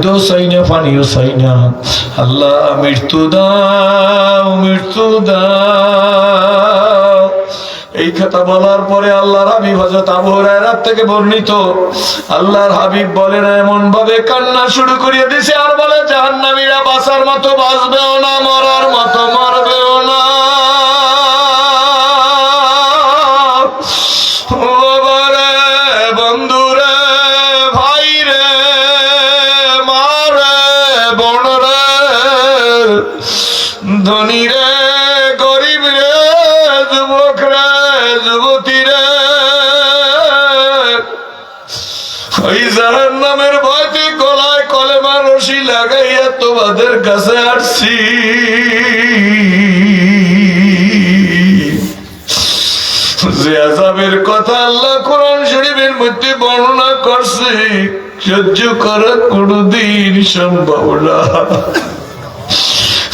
সাইনা পানিও সাইনা আল্লাহ মৃত্যু দাও, মৃত্যু দাও। এই কথা বলার পরে আল্লাহর হাবিব হযরত আবু হুরায়রা থেকে বর্ণিত, আল্লাহর হাবিব বলেন এমন ভাবে কান্না শুরু করিয়ে দিয়েছে আর বলে জাহান্নামীরা বাঁচার মতো বাঁচবেও না, মরার মতো মরবেও না। বাবারে, বন্ধুরে, ভাইরে, মারে, বোনরে, ধনী রে, গরিব রে, যুবক রে, যুবতী রে, ওই জাহান্নামের ভয়তে গলায় কলেমার রশি লাগাইয়া তোমাদের কাছে আসছি। যে আযাবের কথা আল্লাহ কোরআন শরীফের মধ্যে বর্ণনা করছে, সহ্য করা কোনদিন সম্ভব না।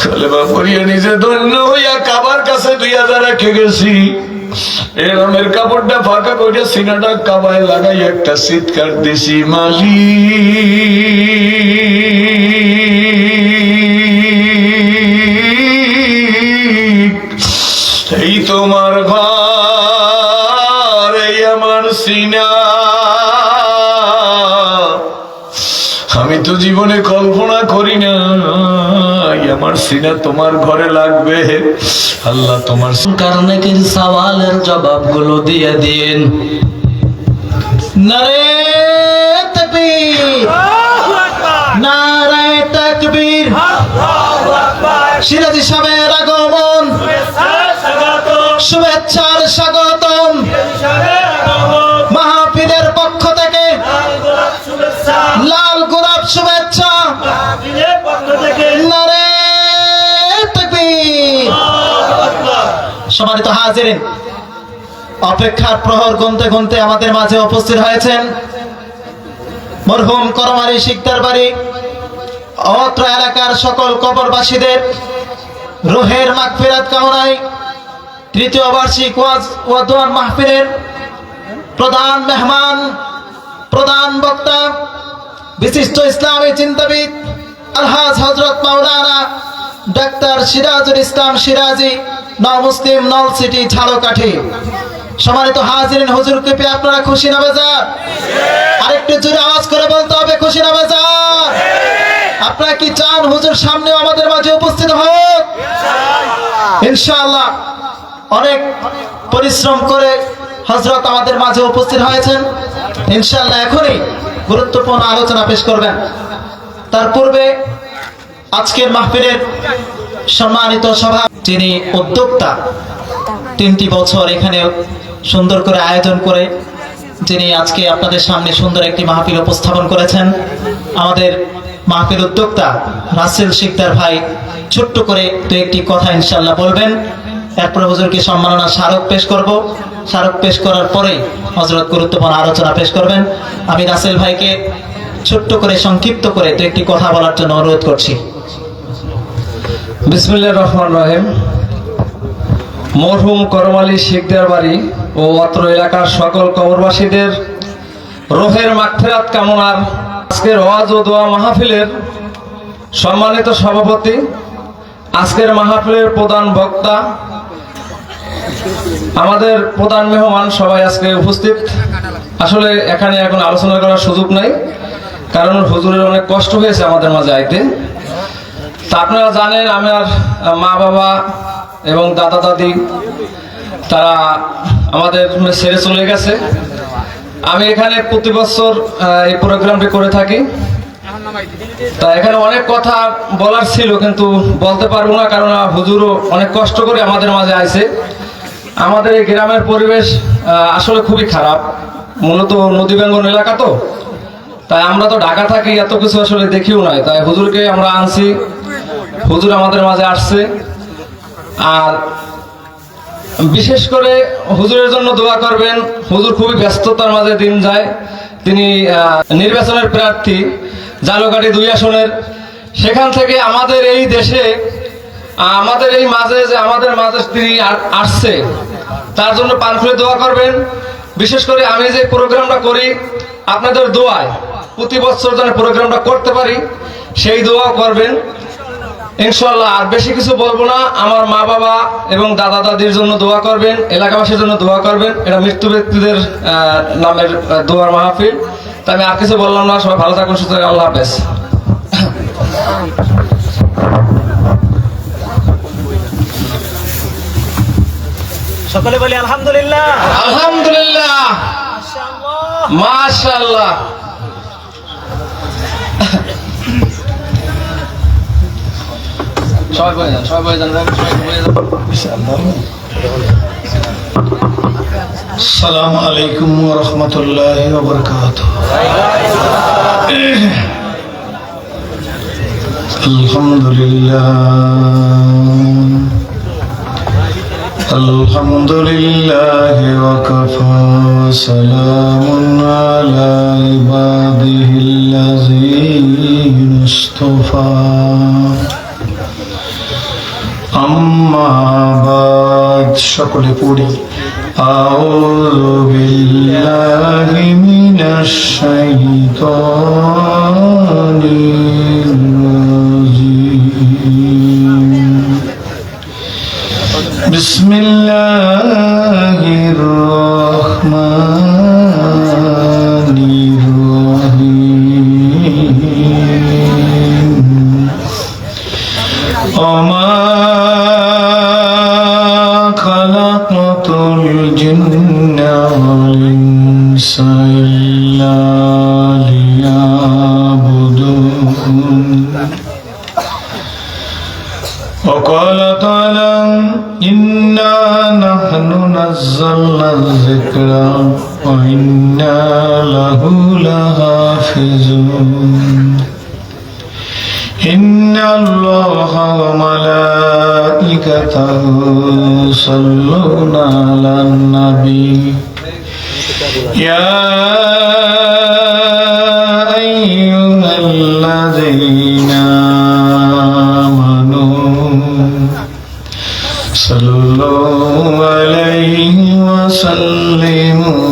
কলেমা পড়িয়া নিজে ধন্য হইয়া কাবার কাছে 2000 রেখে গেছি। এরমের কাপড়টা ফাঁকা করে সিনাটা কাবায় লাগাই একটা চিৎকার দিছি, মালিক এই তোমার ঘর, এই আমার সিনা। আমি তো জীবনে কল্পনা করি না আমার সিনা তোমার ঘরে লাগবে। আল্লাহ তোমার কারণে কি সওয়ালের জবাবগুলো দিয়ে দিন। নারে তাকবীর, নারে তাকবীর। সিরাজি সাহেবের আগমন, শুভেচ্ছার স্বাগতম। মাহফিলের পক্ষ থেকে লাল গোলাপ শুভেচ্ছা। নারে তাকবীর। সম্মানিত হাজিরিন, অপেক্ষার প্রহর গুনতে গুনতে আমাদের মাঝে উপস্থিত হয়েছেন মরহুম করমালী শিকদার বাড়ি অত্র এলাকার সকল কবরবাসীদের রুহের মাগফিরাত কামনায় তৃতীয় বার্ষিক ওয়াজ ও দোয়া মাহফিলের প্রধান মেহমান, প্রধান বক্তা, বিশিষ্ট ইসলামী চিন্তাবিদ আলহাজ হযরত মাওলানা ডাক্তার সিরাজুল ইসলাম সিরাজি, নও মুসলিম, নল সিটি, ঝালকাঠি। সম্মানিত হাজিরিন, হুজুরকে পেয়ে আপনারা খুশি না বেজার? আরেকটু জোরে আওয়াজ করে বলতে হবে, খুশি না বেজার? আপনারা কি চান হুজুর সামনে আমাদের মাঝে উপস্থিত হোক? ইনশাআল্লাহ। অনেক পরিশ্রম করে হযরত আমাদের মাঝে উপস্থিত হয়েছেন। ইনশাআল্লাহ এখনই গুরুত্বপূর্ণ আলোচনা পেশ করবেন। তার পূর্বে আজকের মাহফিলের সম্মানিত সভা, যিনি উদ্যোক্তা, 3টি বছর এখানে সুন্দর করে আয়োজন করে যিনি আজকে আপনাদের সামনে সুন্দর একটি মাহফিল উপস্থাপন করেছেন, আমাদের মাহফিল উদ্যোক্তা রাসেল শিকদার ভাই ছোট্ট করে তো একটি কথা ইনশাআল্লাহ বলবেন। এরপর হুজুরকে সম্মাননা স্মারক পেশ করব। স্মারক পেশ করার পরে হযরত গুরুত্বপূর্ণ আলোচনা পেশ করবেন। আমি রাসেল ভাইকে ছোট্ট করে সংক্ষিপ্ত করে তো একটি কথা বলার জন্য অনুরোধ করছি। বিসমিল্লাহির রহমানির রহিম। মরহুম করমালী শিকদার বাড়ি ও অত্র এলাকার সকল কবরবাসীদের রুহের মাগফিরাত কামনার আজকের ওয়াজ ও দোয়া মাহফিলের সম্মানিত সভাপতি, আজকের মাহফিলের প্রধান বক্তা, আমাদের প্রধান মেহমান সবাই আজকে উপস্থিত। আসলে এখানে এখন আলোচনা করার সুযোগ নাই, কারণ হুজুরের অনেক কষ্ট হয়েছে আমাদের মাঝে আইতে। তা আপনারা জানেন আমার মা বাবা এবং দাদা দাদি তারা আমাদের ছেড়ে চলে গেছে। আমি এখানে প্রতি বছর এই প্রোগ্রামটি করে থাকি। তা এখানে অনেক কথা বলার ছিল, কিন্তু বলতে পারবো না, কারণ হুজুরও অনেক কষ্ট করে আমাদের মাঝে আইছে। আমাদের এই গ্রামের পরিবেশ আসলে খুবই খারাপ, মূলত নদী বেঙ্গন এলাকা তো, তাই আমরা তো ঢাকা থাকি, এত কিছু আসলে দেখিও নাই। তাই হুজুরকে আমরা আনছি, হুজুর আমাদের মাঝে আসছে। আর বিশেষ করে হুজুরের জন্য দোয়া করবেন। হুজুর খুবই ব্যস্ততার মাঝে দিন যায়। তিনি নির্বাচনের প্রার্থী, ঝালকাঠি 2 আসনের। সেখান থেকে আমাদের এই দেশে, আমাদের এই মাঝে যে আমাদের মাঝে তিনি আসছে, তার জন্য প্রাণ খুলে দোয়া করবেন। বিশেষ করে আমি যে প্রোগ্রামটা করি আপনাদের দোয়ায় প্রতি বছর যেন প্রোগ্রামটা করতে পারি সেই দোয়া করবেন ইনশাআল্লাহ। আর বেশি কিছু বলবো না। আমার মা বাবা এবং দাদা দাদির জন্য দোয়া করবেন, এলাকাবাসীর জন্য দোয়া করবেন। এটা মৃত্যু ব্যক্তিদের নামের দোয়ার মাহফিল। তাই আমি আর কিছু বললাম না। সবাই ভালো থাকুন, সুস্থ থাকুন। আল্লাহ হাফেজ। সকলে বলি আলহামদুলিল্লাহ। আলহামদুলিল্লাহ, মাশাআল্লাহ। সবাই বলে যান, সবাই বলে যান, সবাই বলে যান। আসসালামু আলাইকুম ওয়া রাহমাতুল্লাহি ওয়া বারাকাতুহু। আলহামদুলিল্লাহ আলহামদুলিল্লাহি ওয়া কাফা ওয়া সালামুন আলা ইবাদিহিল্লাযীনা ইসতাফা। আম্মা বাদ, সকলে পড়ি। আউযু বিল্লাহি মিনাশ শাইতানির রাজীম। বিসমিল্লাহির রহমানির রহিম। ওমা খালাকাতুল জিন্না ওয়াল ইনসা ইল্লা লিয়াবুদুন। وقال تعالى إنا نحن نزلنا الذكر وإنا له لحافظون. إن الله وملائكته يصلون على النبي يا أيها الذين آمنوا صلوا عليه وسلموا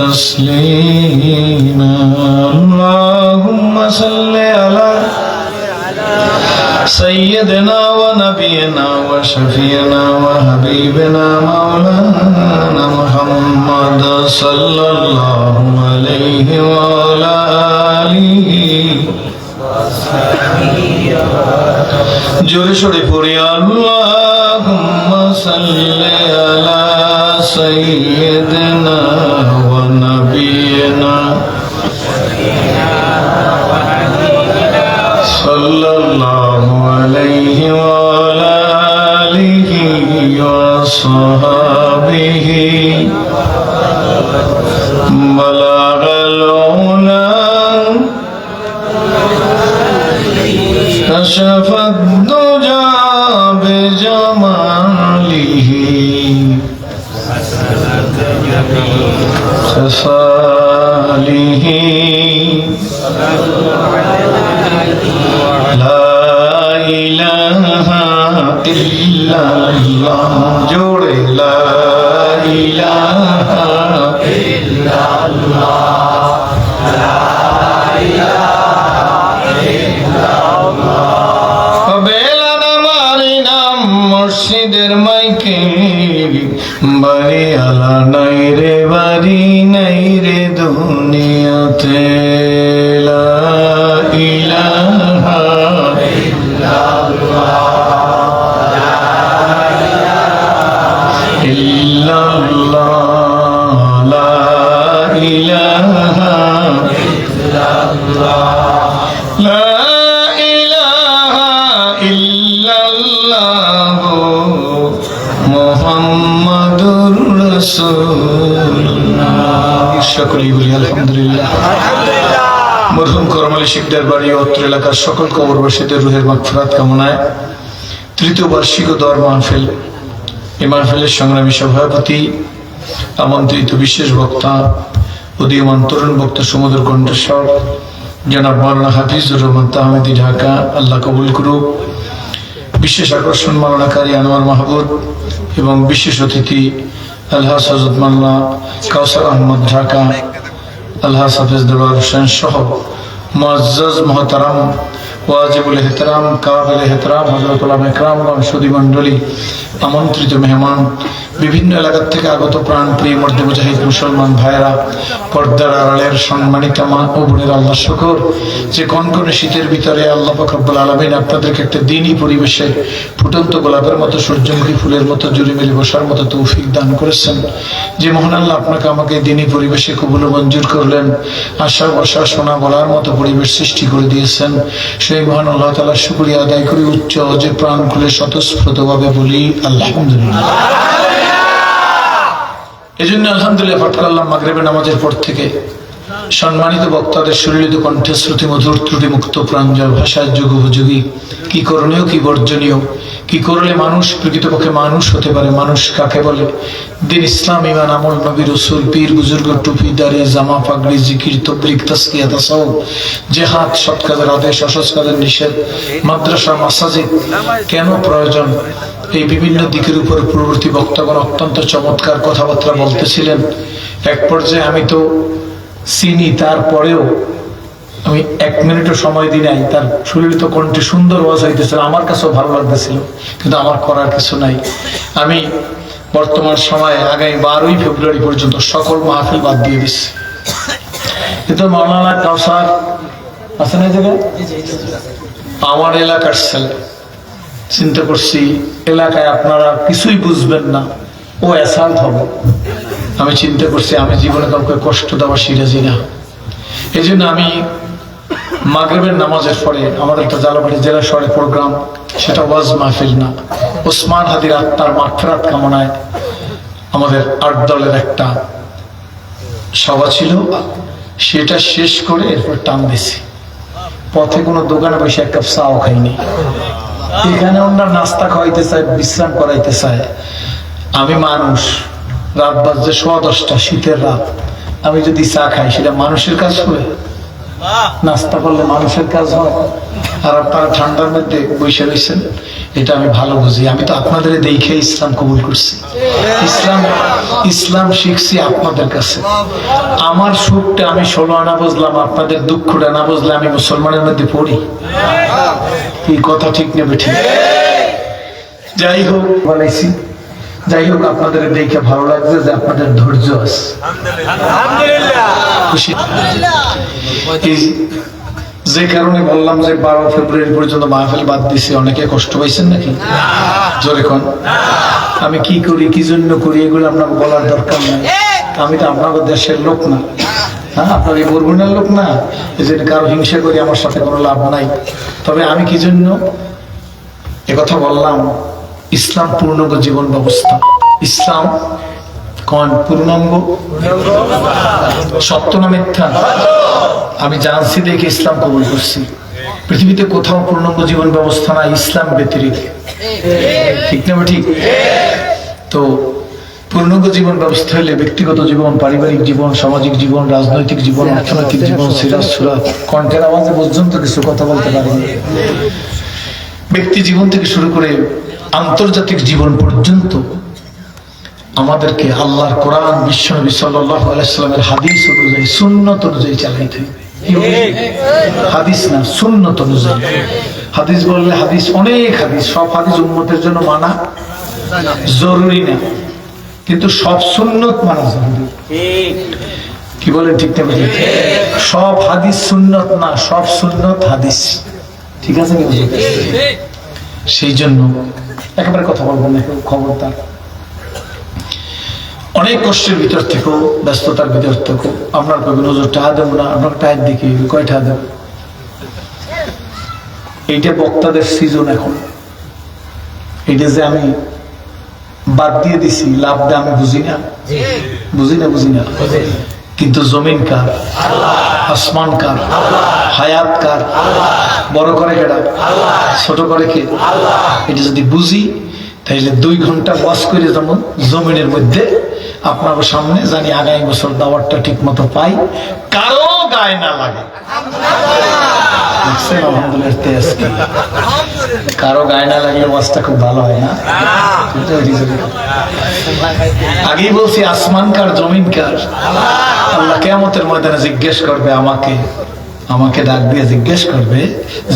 تسليما. اللهم صل على سيدنا ونبينا وشفينا وحبيبنا مولانا محمد صلى الله عليه وعلى آله জোরে সরে পড়ি আল্লাহুম্মা সাল্লি আলা সাইয়্যিদিনা ওয়া নাবিয়িনা সাল্লাল্লাহু আলাইহি ওয়া আলা আলিহি ওয়া সাহবিহি বালাগাল উলা كشف الدجى بجماله خصاله لا إله إلا الله جوڑے لا إله إلا الله لا إله মুর্শিদের মাইকে বাড়ি আলা নাই রে, বাড়ি নাই রে দুনিয়াতে। লা ইলাহা ইল্লাল্লাহ লা ইলাহা ইল্লাল্লাহ লা ইলাহা ইল্লাল্লাহ লা মুহাম্মাদুর রাসূলুল্লাহ। সকলেই বলি আলহামদুলিল্লাহ। মরহুম করমালী শিকদার বাড়ি অত্র এলাকার সকল কবরবাসীদের রুহের মাগফিরাত কামনায় তৃতীয় বার্ষিক দোয়ার মাহফিল, এই মাহফিলের সংগ্রামী সভাপতি, আমন্ত্রিত বিশেষ বক্তা, উদীয়মান তরুণ বক্তা, সমুদ্র কণ্ঠস্বর জনাব মাওলানা হাফিজুর রহমান তাহমিদি, ঢাকা। আল্লাহ কবুল করুক। বিশেষ আকর্ষণ মাওলানাকারী আনোয়ার মাহবুব এবং বিশেষ অতিথি আলহাজ হযরত মাওলানা কাউসার আহমদ, ঢাকা। আল্লাহ হাফেজ দেওয়ার হোসেন সহ মুআজ্জাজ মুহতারাম ওয়াজিবুল ইহতিরাম কাবিল ইহতিরাম হযরত উলামা ইকরামগণ, সুধী মণ্ডলী, আমন্ত্রিত মেহমান, বিভিন্ন এলাকা থেকে আগত প্রাণপ্রিয় মর্দে মুজাহিদ মুসলমান ভাইয়েরা, পর্দার আড়ালের সম্মানিত মা ও বোনেরা, আল্লাহ শুকর যে কনকনে শীতের ভিতরে আল্লাহ পাক রব্বুল আলামিন আপনাদেরকে একটা দ্বীনি পরিবেশে ফুটন্ত গোলাপের মতো, সূর্যমুখী ফুলের মতো জুড়ে মিলে বসার মতো তৌফিক দান করেছেন। যে মহান আল্লাহ আপনাকে আমাকে দ্বীনি পরিবেশে কবুল ও মঞ্জুর করলেন, আশা বসা শোনা বলার মতো পরিবেশ সৃষ্টি করে দিয়েছেন, সেই মহান আল্লাহ তাআলার শুকরিয়া আদায় করি উচ্চ যে প্রাণ খুলে স্বতঃস্ফূর্তভাবে বলি আলহামদুলিল্লাহ। এই জন্য আলহামদুলিল্লাহ পাঠ করলাম মাগরিবের নামাজের পর থেকে। সম্মানিত বক্তাদের সুরিলিত কণ্ঠে শ্রুতি মধুর ত্রুটি মুক্ত প্রাঞ্জল ভাষায় যুগ উপযোগী, কি করণীয় কি বর্জনীয়, কি করলে মানুষ প্রকৃতপক্ষে মানুষ হতে পারে, মানুষ কাকে বলে, দিন ইসলাম ইমান আমল নবী রসুল পীর বুজুর্গ টুপি দাঁড়িয়ে জামা পাগড়ি জিকির তবলিগ তাসকিয়া তাসাউফ জিহাদ সৎ কাজের আদেশ অসৎ কাজের নিষেধ মাদ্রাসা মাসাজিদ কেন প্রয়োজন, এই বিভিন্ন দিকের উপর পূর্ববর্তী বক্তাগণ অত্যন্ত চমৎকার কথাবার্তা বলতেছিলেন। এক পর্যায়ে আমি তো চিনি, তারপরেও আমি 1 মিনিটও সময় দিই নাই, তার সুললিত কণ্ঠে সুন্দর ওয়াজ হইতেছিল, আমার কাছেও ভালো লাগতেছিল, কিন্তু আমার করার কিছু নাই। আমি বর্তমান সময়ে আগামী 12ই ফেব্রুয়ারি পর্যন্ত সকল মাহফিল বাদ দিয়ে দিচ্ছি। কিন্তু মাওলানা কাউসার আছে না জায়গায়, আমার এলাকার ছেলে, চিন্তা করছি এলাকায় আপনারা কিছুই বুঝবেন না, ও অ্যাসাল্ট হবে। আমি চিন্তা করছি আমি জীবনে কাউকে কষ্ট দেওয়া সিরাজি না, এই জন্য আমি মাগরিবের নামাজের পরে আমাদের একটা জালাবাড়ি জেলা শহরে প্রোগ্রাম, সেটা ওয়াজ মাহফিল না, ওসমান হাদির আত্মার মাগফিরাত কামনায় আমাদের 8 দলের একটা সভা ছিল, সেটা শেষ করে এরপর টান দিছি। পথে কোনো দোকানে বসে 1 কাপ চাও খাইনি, এখানে ওনার নাস্তা খাওয়াইতে চায়, বিশ্রাম করাইতে চায়। আমি মানুষ, রাত বাজছে 10:15, শীতের রাত, আমি যদি চা খাই সেটা মানুষের কাজ হবে? নাস্তা করলে মানুষের কাজ হয়? আর আপনারা ঠান্ডার মধ্যে বসে রয়েছেন, এটা আমি ভালো বুঝি। আমি তো আপনাদের দেখে ইসলাম কবুল করছি, ইসলাম শিখছি আপনাদের কাছে। আমার সুখটা আমি 16 আনা বুঝলাম, আপনাদের দুঃখটা না বুঝলে আমি মুসলমানের মধ্যে পড়ি? এই কথা ঠিক নেবে ঠিক? যাই হোক বলেছি, যাই হোক আপনাদের দেখে ভালো লাগছে যে আপনাদের ধৈর্য আছে, খুশি। যে কারণে বললাম যে 12 ফেব্রুয়ারি পর্যন্ত মাহফিল বাদ দিছি, অনেকে কষ্ট পাইছেন নাকি? জোরে কোন। আমি কি করি, কি জন্য করি, এগুলো আপনার বলার দরকার নাই। আমি তো আপনাদের দেশের লোক না, হ্যাঁ, আপনার এই বরগুনার লোক না, এই জন্য কারো হিংসা করি আমার সাথে কোনো লাভ নাই। তবে আমি কি জন্য একথা বললাম, ইসলাম পূর্ণাঙ্গ জীবন ব্যবস্থা। ইসলাম কোন পূর্ণাঙ্গ? সত্য না মিথ্যা? আমি জানছি দেখে ইসলাম কবুল করছি। পৃথিবীতে কোথাও পূর্ণাঙ্গ জীবন ব্যবস্থা না ইসলাম ব্যতিরিক, ঠিক না ঠিক? তো পূর্ণাঙ্গ জীবন ব্যবস্থা হলে ব্যক্তিগত জীবন, পারিবারিক জীবন, সামাজিক জীবন, রাজনৈতিক জীবন, অর্থনৈতিক জীবন, সিরাজ সুরাত কণ্ঠের আওয়াজে পর্যন্ত কিছু কথা বলতে পারিনি। ব্যক্তি জীবন থেকে শুরু করে আন্তর্জাতিক জীবন পর্যন্ত আমাদেরকে আল্লাহর কোরআন, বিশ্বনবী সাল্লাল্লাহু আলাইহি সাল্লামের হাদিস অনুযায়ী, সুন্নত অনুযায়ী চালাইতে হবে। হাদিস না, সুন্নত অনুযায়ী। হাদিস বললে হাদিস, অনেক হাদিস, সব হাদিস উম্মতের জন্য মানা জরুরি না, কিন্তু সব সুন্নত মানা জরুরি। কি বলেন ঠিক না? সব হাদিস সুন্নত না, সব সুন্নত হাদিস, ঠিক আছে? সেই জন্য একেবারে কথা বলবেন না, খবরদার। অনেক কষ্টের ভিতর থেকেও, ব্যস্ততার ভিতর থেকেও আপনার কবি নজর টাকা দেবো না, আপনার টায়ার দেখি কয় টাকা দেব? এইটা বক্তাদের সিজন এখন। এইটা যে আমি বাদ দিয়ে দিছি, লাভ দিয়ে আমি বুঝি না, বুঝি না। কিন্তু জমিন কার? আসমান কার? হায়াত কার? বড় করে কেডা? ছোট করে কে? এটা যদি বুঝি, তাইলে 2 ঘন্টা ওয়াজ করে যেমন জমিনের মধ্যে আপনার সামনে জানি আগামী বছর দাওয়াতটা ঠিক মতো পাই, কারো গায়ে না লাগে। আলহামদুলিল্লাহ। কারো গায়ে না লাগলে ওয়াজটা খুব ভালো হয় না? আগেই বলছি, আসমান কার জমিন কার? আল্লাহ কিয়ামতের ময়দানে জিজ্ঞেস করবে আমাকে ডাক দিয়ে জিজ্ঞেস করবে,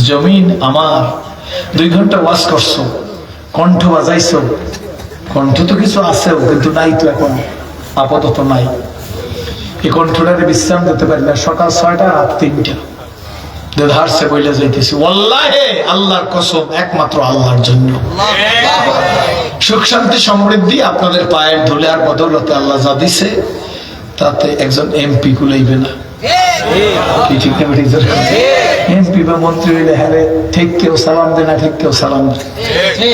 জমিন আমার, 2 ঘন্টা ওয়াজ করছো, কণ্ঠ বাজাইছো, কণ্ঠ তো কিছু আছেও কিন্তু নাই তো, এখন আপাতত নাই। এই কণ্ঠটাকে বিশ্রাম দিতে পারি না, সকাল 6টা রাত 3টা দেধারসে বইলে যাইতেছি, ওয়াল্লাহে আল্লাহর কসম, একমাত্র আল্লাহর জন্য। সুখ শান্তি সমৃদ্ধি আপনাদের পায়ের ধুলে আর বদৌলতে আল্লাহ যা দিছে, তাতে একজন এমপি কুলাইবে না। কি ঠিক না? এমপি বা মন্ত্রী হইলে হ্যাঁ ঠিক কেউ সালাম দেয় না, ঠিক কেউ সালাম দেয়।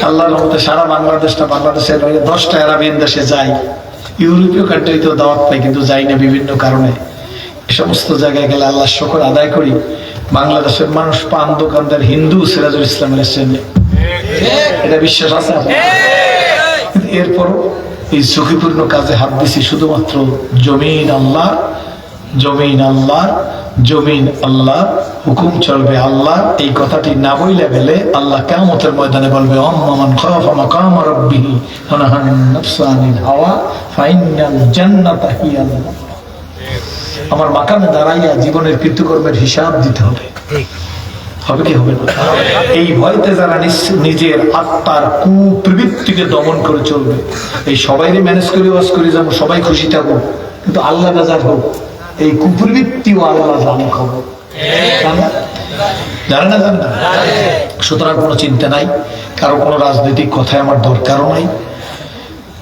আল্লাহর রহমতে সারা বাংলাদেশের বাইরে 10টা আরবিয়ান দেশে যাই, ইউরোপীয় কান্ট্রিতেও দাওয়াত পাই, কিন্তু যাই না বিভিন্ন কারণে। এ সমস্ত জায়গায় গেলে আল্লাহর শুকর আদায় করি, বাংলাদেশের মানুষ পান দোকানদার হিন্দু সিরাজুল ইসলামের এসেছেন, এটা বিশ্বাস আছে। এরপরও এই ঝুঁকিপূর্ণ কাজে হাত দিছি শুধুমাত্র জমিন আল্লাহ, জমিন আল্লাহ, জমিন আল্লাহ, হুকুম চলবে আল্লাহ। এই কথাটি না বইলে গেলে আল্লাহ কিয়ামতের ময়দানে বলবে, আম্মান খাফা মাকাম রাব্বিহি ওয়া নাহান নাফসা আনিল হাওয়া ফাইনাল জান্নাতা হিয়াল মাওয়া। আমার মাকামে দাঁড়াইয়া জীবনের কৃতকর্মের হিসাব দিতে হবে। হবে কি হবে না? এই ভয়তে যারা নিজের আত্মার কুপ্রবৃত্তিকে দমন করে চলবে, এই সবাইকে ম্যানেজ করে ওয়াজ করে যাবো, সবাই খুশি থাকবো, কিন্তু আল্লাহ বাজার হোক, এই কুপ্রবৃত্তিও আল্লাহ জানে খবর, জানে না? সুতরাং কোনো চিন্তা নাই, কারো কোনো রাজনৈতিক কথায় আমার দরকারও নাই।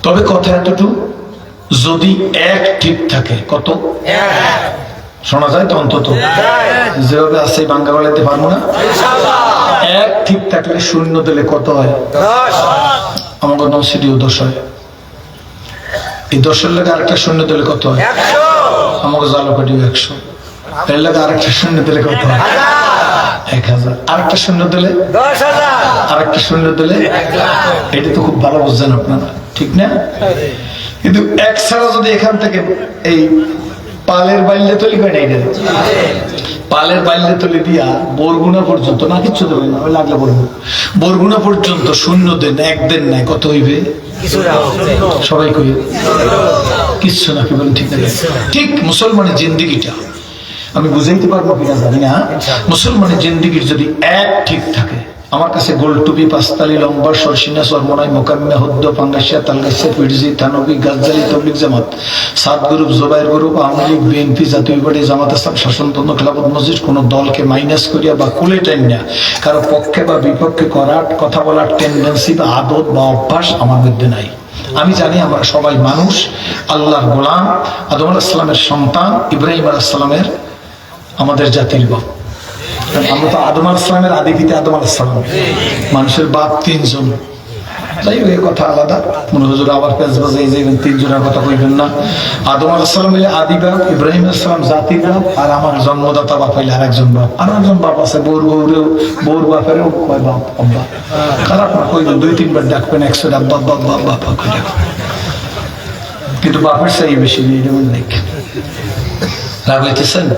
তবে কথা এতটুকু, যদি এক ঠিক থাকে, কত শোনা যায় তো অন্তত, যেভাবে আছে বাঙ্গা বলাইতে পারবো না। এক ঠিক থাকলে শূন্য দিলে কত হয়? আমাকে নমসিডিও 10 হয়। এই 10-এর লাগে আরেকটা শূন্য দিলে কত হয়? আমাকে জালকাটিও 100। এর লাগে আরেকটা শূন্য দিলে কত হয়? 1000। আরেকটা শূন্য দিলে 10,000। আরেকটা শূন্য দিলে 1,00,000। এটা তো খুব ভালো বুঝছেন আপনারা, ঠিক না? কিন্তু এক ছাড়া যদি এখান থেকে এই পালের বাইলে তলি করে নাই, পালের বাইলে তলি দিয়া বরগুনা পর্যন্ত না কিচ্ছু দেবে না, লাগলে বলবো বরগুনা পর্যন্ত শূন্য দেন, 1 দেন নাই, কত হইবে? সবাই কই কিচ্ছু না, কি বলেন? ঠিক না? ঠিক মুসলমানের জিন্দিগিটা আমি বুঝাইতে পারবো কিনা জানি না। মুসলমানের জিন্দিগির যদি এক ঠিক থাকে, আমার কাছে গোল টুপি, পাঁচতালি, লম্বা, সরসিনা, সরমনাই, মোকাম্মা, হদ্দ, পাঙ্গাসিয়া, তালগাসিয়া, পিরজি, থানবী, গাজ্জালি, তবলিগ জামাত, 7 group, Zubair group, Awami League, BNP, জাতীয় পার্টি, জামাত ইসলাম, শাসনতন্ত্র, খেলাফত মসজিদ, কোন দলকে মাইনাস করিয়া বা কুলে টাইন না কারো পক্ষে বা বিপক্ষে করার কথা বলার টেন্ডেন্সি বা আদত বা অভ্যাস আমার মধ্যে নাই। আমি জানি আমরা সবাই মানুষ, আল্লাহর গোলাম, আদম আলাইহিস সালামের সন্তান, ইব্রাহিম আলাইহিস সালামের আমাদের জাতির বাপ। আমরা তো আদম আলাইহিস সালামের আদি পিতা আদম আলাইহিস সালাম, মানুষের বাপ 3 জন। যাই হোক, এই কথা আলাদা, মনে হুজুর আবার পেঁচ বাজাই যাইবেন, 3 জনের কথা কইবেন না। আদম আলাইহিস সালাম হইলে আদি বাপ, ইব্রাহিম আলাইহিস সালাম জাতির বাপ, আর আমার জন্মদাতা বাপ হইলে আরেকজন বাপ। আর একজন বাপ আছে, বউর বাপেরও কয় বাপ, আব্বা। খারাপ না, কইবেন 2-3 বার ডাকবেন, 100 আব্বা বাবা বাবা কই ডাকবেন, কিন্তু বাপের চাই বেশি নেই, যেমন নেই। রাগ লাগতেছেন না?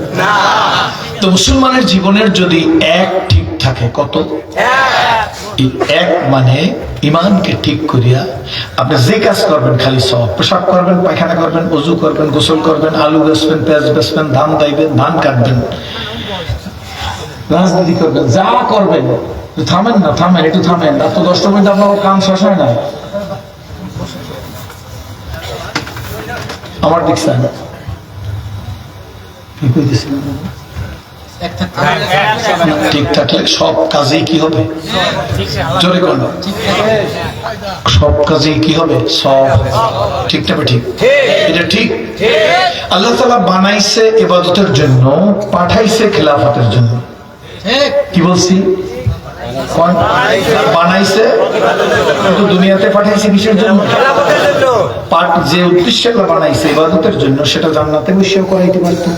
তো মুসলমানের জীবনের যদি এক ঠিক থাকে, কত? এক মানে ইমানকে ঠিক করিয়া আপনি যে কাজ করবেন খালি সব, পেশাব করবেন, পায়খানা করবেন, ওযু করবেন, গোসল করবেন, আলু বেচবেন, পেঁয়াজ বেচবেন, ধান দাইবেন, ধান কাটবেন, রাজনীতি করবেন, যা করবেন, থামেন না, থামেন, একটু থামেন। রাত 10টার মধ্যে আপনার কাম শেষ হয় না। আমার দেখছেন ঠিক থাকলে সব কাজেই কি হবে? জোরে কোন সব কাজেই কি হবে? সব। ঠিক না? ঠিক, এটা ঠিক। আল্লাহ তাআলা বানাইছে ইবাদতের জন্য, পাঠাইছে খেলাফতের জন্য। কি বলছি? বানাইছে কিন্তু দুনিয়াতে পাঠাইছে কিসের জন্য? যে উদ্দেশ্যে বানাইছে ইবাদতের জন্য, সেটা জান্নাতে বসেও করাইতে পারতো,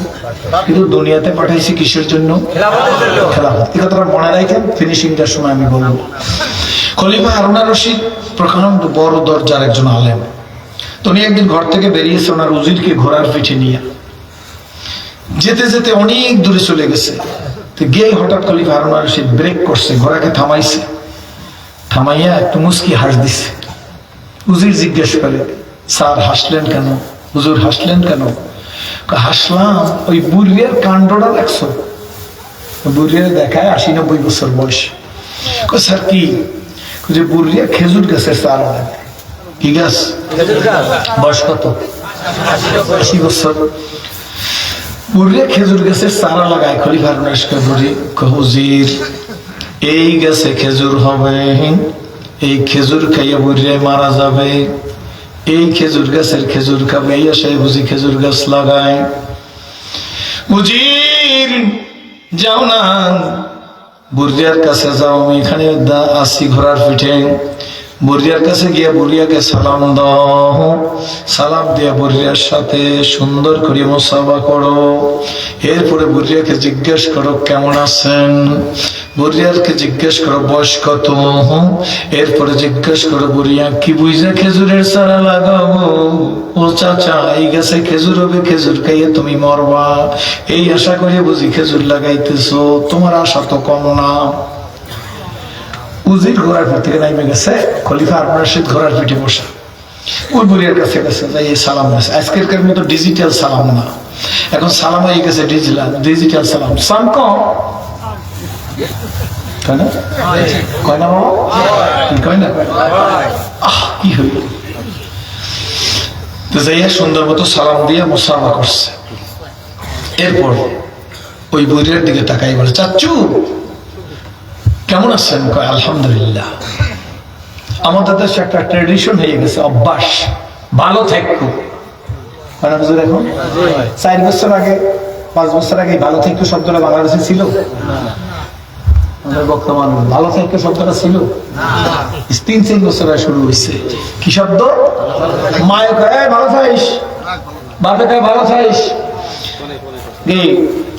কিন্তু দুনিয়াতে পাঠাইছে কিসের জন্য? খেলাফত। এই কথাটা মনে রাখেন, ফিনিশিংটার সময় আমি বলবো। খলিফা হারুন আর রশিদ প্রকাণ্ড বড় দরজার একজন আলেম। তো উনি একদিন ঘর থেকে বেরিয়েছে ওনার উজিরকে ঘোড়ার পিঠে নিয়ে, যেতে যেতে অনেক দূরে চলে গেছে। গিয়ে হঠাৎ খলিফা হারুন আর রশিদ ব্রেক করছে, ঘোড়াকে থামাইছে। থামাইয়া একটু মুস্কি হাস দিছে। উজির জিজ্ঞেস করে, স্যার হাসলেন কেন? হুজুর হাসলেন কেন? হাসলাম ওই বুড়িয়ার কাণ্ডটা দেখছো? বুড়িয়া দেখায় 80-90 বছর বয়স। স্যার কি? যে বুড়িয়া খেজুর গাছের চারা লাগে। কি গাছ? বয়স কত? 80 বছর। বুড়িয়া খেজুর গাছের চারা লাগায়। খলিফার বুড়ি হুজির এই গাছে খেজুর হবে, এই খেজুর খাইয়া বুড়িয়া মারা যাবে, এই খেজুর গাছের খেজুর খাবে, এই আশায় বুঝি খেজুর গাছ লাগায়। উজির যাও না, বুড়িয়ার কাছে যাও, আমি এখানে আসি ঘোড়ার পিঠে। বুড়িয়ার কাছে গিয়া বুড়িয়াকে সালাম দাও, সালাম দিয়া বুড়িয়ার সাথে সুন্দর করে মুসাফা করো। এরপরে বুড়িয়াকে জিজ্ঞেস করো কেমন আছেন, বুড়িয়ারকে জিজ্ঞেস করো বয়স কত, এরপরে জিজ্ঞেস করো বুড়িয়া কি বুঝে খেজুরের চারা লাগাবো? ও চাচা এই গাছে খেজুর হবে, খেজুর খাইয়ে তুমি মরবা, এই আশা করে বুঝি খেজুর লাগাইতেছো, তোমার আশা তো কম না। উজির ঘোড়ার পিঠ থেকে নামে গেছে, খলিফা আপনার সাথে ঘোড়ার পিঠে বসা। ওই বুড়িয়ার কাছে গেছে, যাই সালাম গেছে। আজকের মতো ডিজিটাল সালাম না, এখন সালাম হয়ে গেছে ডিজিটাল সালাম। সাম কম কয় না, কয় না বাবা, কয় না, কি হইল? তো যাইয়া সুন্দর মতো সালাম দিয়ে মুসাফা করছে। এরপর ওই বুড়িয়ার দিকে তাকাই বলে, চাচ্চু কেমন আছেন? কয় আলহামদুলিল্লাহ। আমাদের দেশে একটা ট্রেডিশন হয়ে গেছে, অভ্যাস, ভালো থাকো। মানে বুঝে দেখুন 4 বছর আগে 5 বছর আগে ভালো থাকো শব্দটা বাংলাদেশে ছিল? বর্তমান ভালো থাকো শব্দটা ছিল? 3-4 বছর আগে শুরু হয়েছে। কি শব্দ? মায়ে কয় ভালো থাইস, বাপে কয় ভালো থাইস,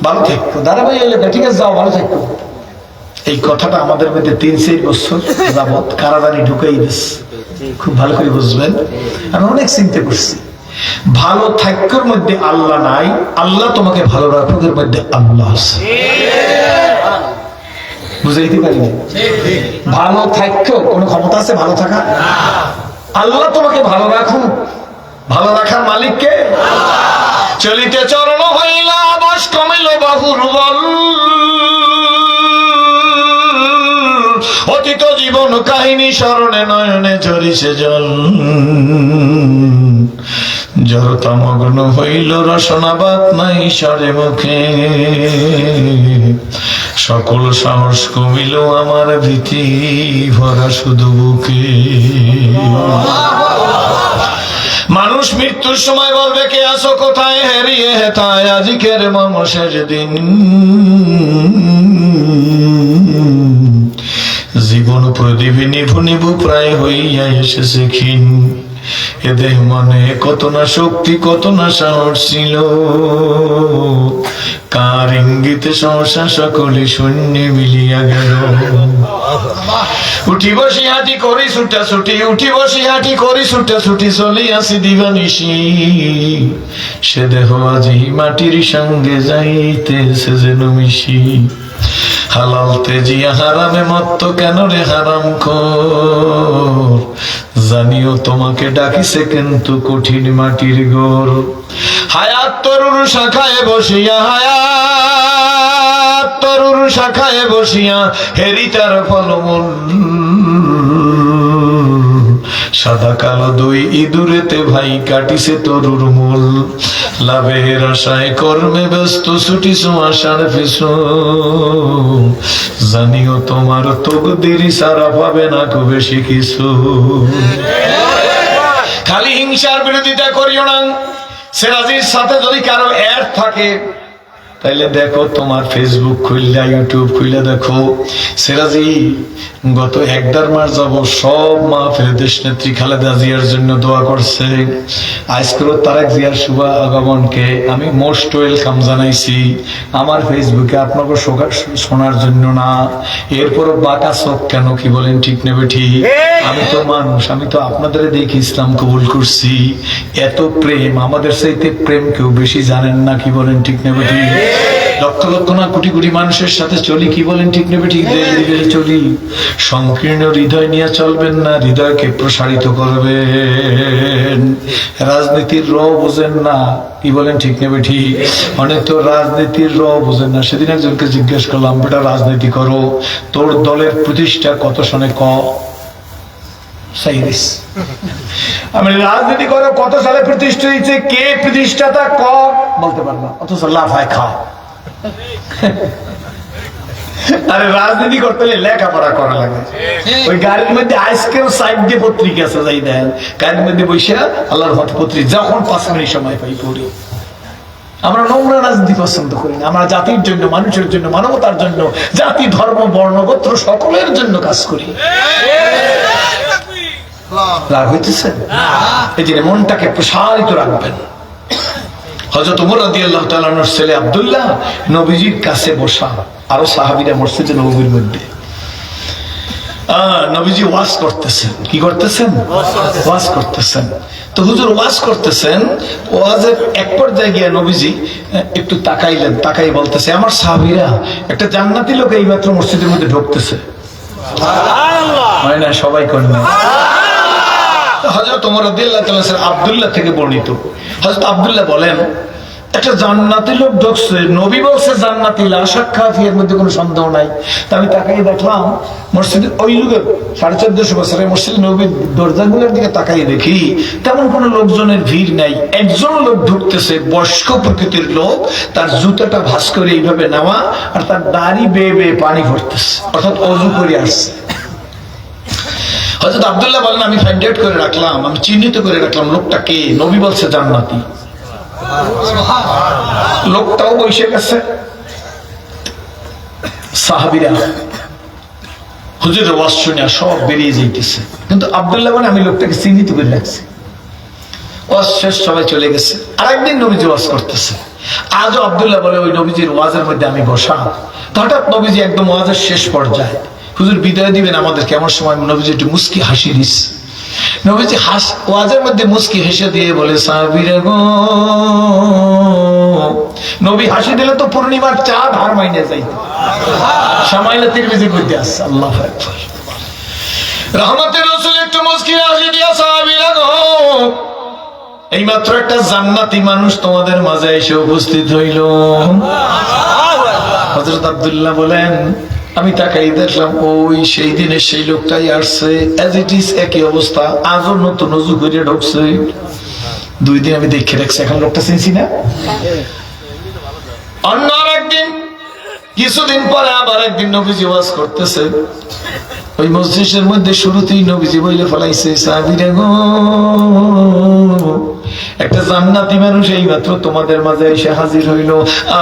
ভালো থাকো, দাদা ভাই এলে ঠিক আছে যাও ভালো থাকো। এই কথাটা আমাদের মধ্যে 3-4 বছর যাবৎ কারাদানি ঢুকাই দিচ্ছে। খুব ভালো করে বুঝবেন, আমি অনেক চিন্তা করছি। ভালো থাকার মধ্যে আল্লাহ নাই, আল্লাহ তোমাকে ভালো রাখার মধ্যে আল্লাহ আছে। বুঝাইতে পারিনি? ভালো থাকো কোনো ক্ষমতা আছে ভালো থাকা? আল্লাহ তোমাকে ভালো রাখুন, ভালো রাখার মালিক কে? চলিতে চরণ হইলা বাস কমিল বাহুর বল, অতীত জীবন কাহিনী স্মরণে নয়নে ঝরিছে জল, জড়তা মগ্ন হইল রসনাবাদ নাই স্বরে মুখে, সকল সাহস কমিল আমার ভীতি ভরা শুধু বুকে। মানুষ মৃত্যুর সময় বলবে কে আছো কোথায়, হারিয়ে হেতায় আজিকের মানুষের দিন, জীবন প্রদীপে নিভু নিভু প্রায় হইয়া এসেছে ক্ষীণ, এ দেহ মানে কত না শক্তি কত না সাহস ছিল, কার ইঙ্গিতে সহসা সকলে শূন্যে মিলিয়া গেল। উঠি বসি হাঁটি করি ছুটা ছুটি, উঠি বসি হাঁটি করি ছুটা ছুটি, চলিয়াছি দিবানিশি, সে দেহ আজি মাটির সঙ্গে যাইতেছে যেন মিশি, হালাল তেজিয়া হারামে মত্ত কেন রে হারাম খোর, জানিও তোমাকে ডাকিছে কিন্তু কঠিন মাটির গোর, হায়াত তরুর শাখায় বসিয়া, হায়াত তরুর শাখায় বসিয়া হেরি তার ফলমূল, সাদা কালো দুই ইঁদুরেতে ভাই কাটিছে তরুর মূল, লাভের আশায় কর্মে ব্যস্ত ছুটিছ আশার পিছু, জানিও তোমার তকদির সারা পাবে না খুব বেশি কিছু। খালি হিংসার বিরোধিতা করিও না। সেরাজির সাথে যদি কারো অ্যাড থাকে তাইলে দেখো, তোমার ফেসবুক খুললে ইউটিউব খুললে দেখো, সেরাজি গত 1-1.5 মাস যাব সব মাহফিলে দেশ নেত্রী খালেদা জিয়ার জন্য দোয়া করছে। আজকেও তারেক জিয়ার শুভ আগমনকে আমি মোস্ট ওয়েলকাম জানাইছি আমার ফেসবুকে, আপনাকে শোনার জন্য না। এরপরও বাঁকা চোখ কেন? কি বলেন ঠিক নেবে ঠিক? আমি তো মানুষ, আমি তো আপনাদের দেখে ইসলাম কবুল করছি। এত প্রেম, আমাদের চাইতে প্রেম কেউ বেশি জানেন না, কি বলেন ঠিক নেবে ঠিক? লক্ষ লক্ষ না কোটি কোটি মানুষের সাথে চলি, কি বলেন ঠিক নেবে ঠিক দিকে চলি। সংকীর্ণ হৃদয় নিয়ে চলবেন না, হৃদয়কে প্রসারিত করবেন। রাজনীতির র বোঝেন না, কি বলেন ঠিক নেবে ঠিক। অনেক তো রাজনীতির র বোঝেন না। সেদিন একজনকে জিজ্ঞেস করলাম, বেটা রাজনীতি করো, তোর দলের প্রতিষ্ঠা কত সনে ক সাইরিস। আমি রাজনীতি করো কত সালে প্রতিষ্ঠা হয়েছে, কে প্রতিষ্ঠাতা ক বলতে পারবো, অথচ লাফায় খাও। আরে রাজনীতি করতে হলে লেখাপড়া করা লাগে। ওই গাড়ির মধ্যে আইসক্রিম সাইড দিয়ে পত্রিকা আছে, যাই দেন গাড়ির মধ্যে বসে আল্লাহর হক পত্রিকা যখন 5 মিনিট সময় পাই পড়ি। আমরা নোংরা রাজনীতি পছন্দ করি না। আমরা জাতির জন্য, মানুষের জন্য, মানবতার জন্য, জাতি ধর্ম বর্ণ গোত্র সকলের জন্য কাজ করি। রাগ হইতেছে? এই যে মনটাকে প্রসারিত রাখবেন। হযরত ওমর রাদিয়াল্লাহু তাআলা আনহুর ছেলে আব্দুল্লাহ নবীজির কাছে বসা, আরো সাহাবীরা মসজিদে নববীর মধ্যে নবীজি ওয়াজ করতেছেন। কি করতেছেন? ওয়াজ করতেছেন। তো হুজুর ওয়াজ করতেছেন, ওয়াজের এক পর্যায়ে গিয়ে নবীজি একটু তাকাইলেন, তাকাই বলতেছে, আমার সাহাবীরা একটা জান্নাতি লোক এইমাত্র মসজিদের মধ্যে ঢুকতেছে। হয় না? সবাই করেন। হযরত ওমর রাদিয়াল্লাহু তাআলা আব্দুল্লাহ থেকে বর্ণিত। হযরত আব্দুল্লাহ বলেন, একটা জান্নাতি লোক ঢুকছে, নবী বলছে জান্নাতি, লা শাক্কা ফি, এর মধ্যে কোনো সন্দেহ নাই। তা আমি তাকাই দেখলাম মসজিদে ওই যুগের 1450 বছরের মসজিদ নবীর দরজাগুলোর দিকে তাকাই দেখি তেমন কোনো লোকজনের ভিড় নাই। একজন লোক ঢুকতেছে, বয়স্ক প্রকৃতির লোক, তার জুতাটা ভাঁজ করে এইভাবে নেওয়া, আর তার দাড়ি বেয়ে বেয়ে পানি ভরতেছে, অর্থাৎ অজু করে আসছে। হযরত আব্দুল্লাহ বলেন, আমি ফাইন্ড আউট করে রাখলাম, আমি চিহ্নিত করে রাখলাম লোকটা কে। নবী বলছে জান্নাতি। লোকটাও বসে গেছে। সাহাবীরা হুজুরের ওয়াজ শুনে সব বেরিয়ে যাইতেছে, কিন্তু আব্দুল্লাহ বলেন, আমি লোকটাকে চিহ্নিত করে রাখছি। ওয়াজ শেষ, সবাই চলে গেছে। আরেকদিন নবীজি ওয়াজ করতেছে। আজও আব্দুল্লাহ বলে, ওই নবীজির ওয়াজের মধ্যে আমি বসা। হঠাৎ নবীজি একদম ওয়াজের শেষ পর্যায়ে হুজুর বিদায় দিবেন আমাদেরকে, এমন সময় নবীজি একটু মুস্কি হাসি দিস। নবীজি ওয়াজের মধ্যে মুস্কি হেসে দিয়ে বলে, সাহাবীরা গো, নবী হাসি দিলে তো পূর্ণিমার চাঁদ হার মাইনে যাইতো। সামাইলে তিরমিজির মধ্যে আছে। আল্লাহু আকবার। রহমতের রাসূল একটু মুস্কি হাসি দিয়া, সাহাবীরা গো, এইমাত্র একটা জান্নাতি মানুষ তোমাদের মাঝে এসে উপস্থিত হইল। হযরত আব্দুল্লাহ বলেন, আমি তাকাই দেখলাম ওই সেই দিনের সেই লোকটাই আসছে, এজ ইট ইজ একই অবস্থা, আজও নতুন উজু করে ঢুকছে। 2 দিন আমি দেখে রাখছি, এখন লোকটা চিনছি না। অন্য আরেকদিন, কিছুদিন পরে আবার একদিন নবীজি ওয়াজ করতেছে। ওই মসজিদের মধ্যে শুরুতেই নবীজি বলে ফেলাইছে, সাহাবীরা গো, একটা জান্নাতি মানুষ এইমাত্র তোমাদের মাঝে এসে হাজির হইল।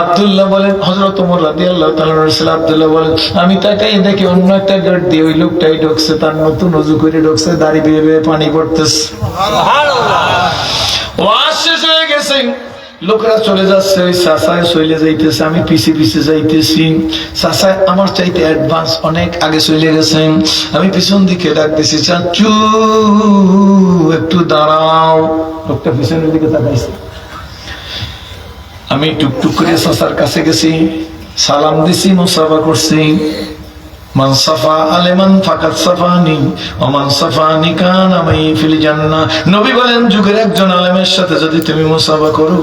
আব্দুল্লাহ বলেন, হযরত ওমর রাদিয়াল্লাহু তাআলা রাসূল আব্দুল্লাহ বলেন, আমি তাকাই দেখি অন্য একটা গেট দিয়ে ওই লোকটাই ঢুকছে, তার নতুন ওযু করে ঢুকছে, দাড়ি বেয়ে বেয়ে পানি পড়তেছে। সুবহানাল্লাহ। ওয়াজ শেষ হয়ে গেছে, লোকরা চলে যাচ্ছে, ওই চাচায় চলে যাইতেছে, আমি পিছে পিছে যাইতেছি। চাচায় আমার চাইতে অ্যাডভান্স, অনেক আগে চলে গেছেন। আমি পিছন দিকে ডাকতেছি, চাচু একটু দাঁড়াও। লোকটা পিছনের দিকে তাকাইছে। আমি টুকটুক করে চাচার কাছে গেছি, সালাম দিছি, মুসাফা করছি। মান সাফা আলেমান ফাকাত সাফানি ওয়া মান সাফানি কানা মাই ফিল জান্নাহ। নবী বলেন, যুগের একজন আলেমের সাথে যদি তুমি মুসাফা করো,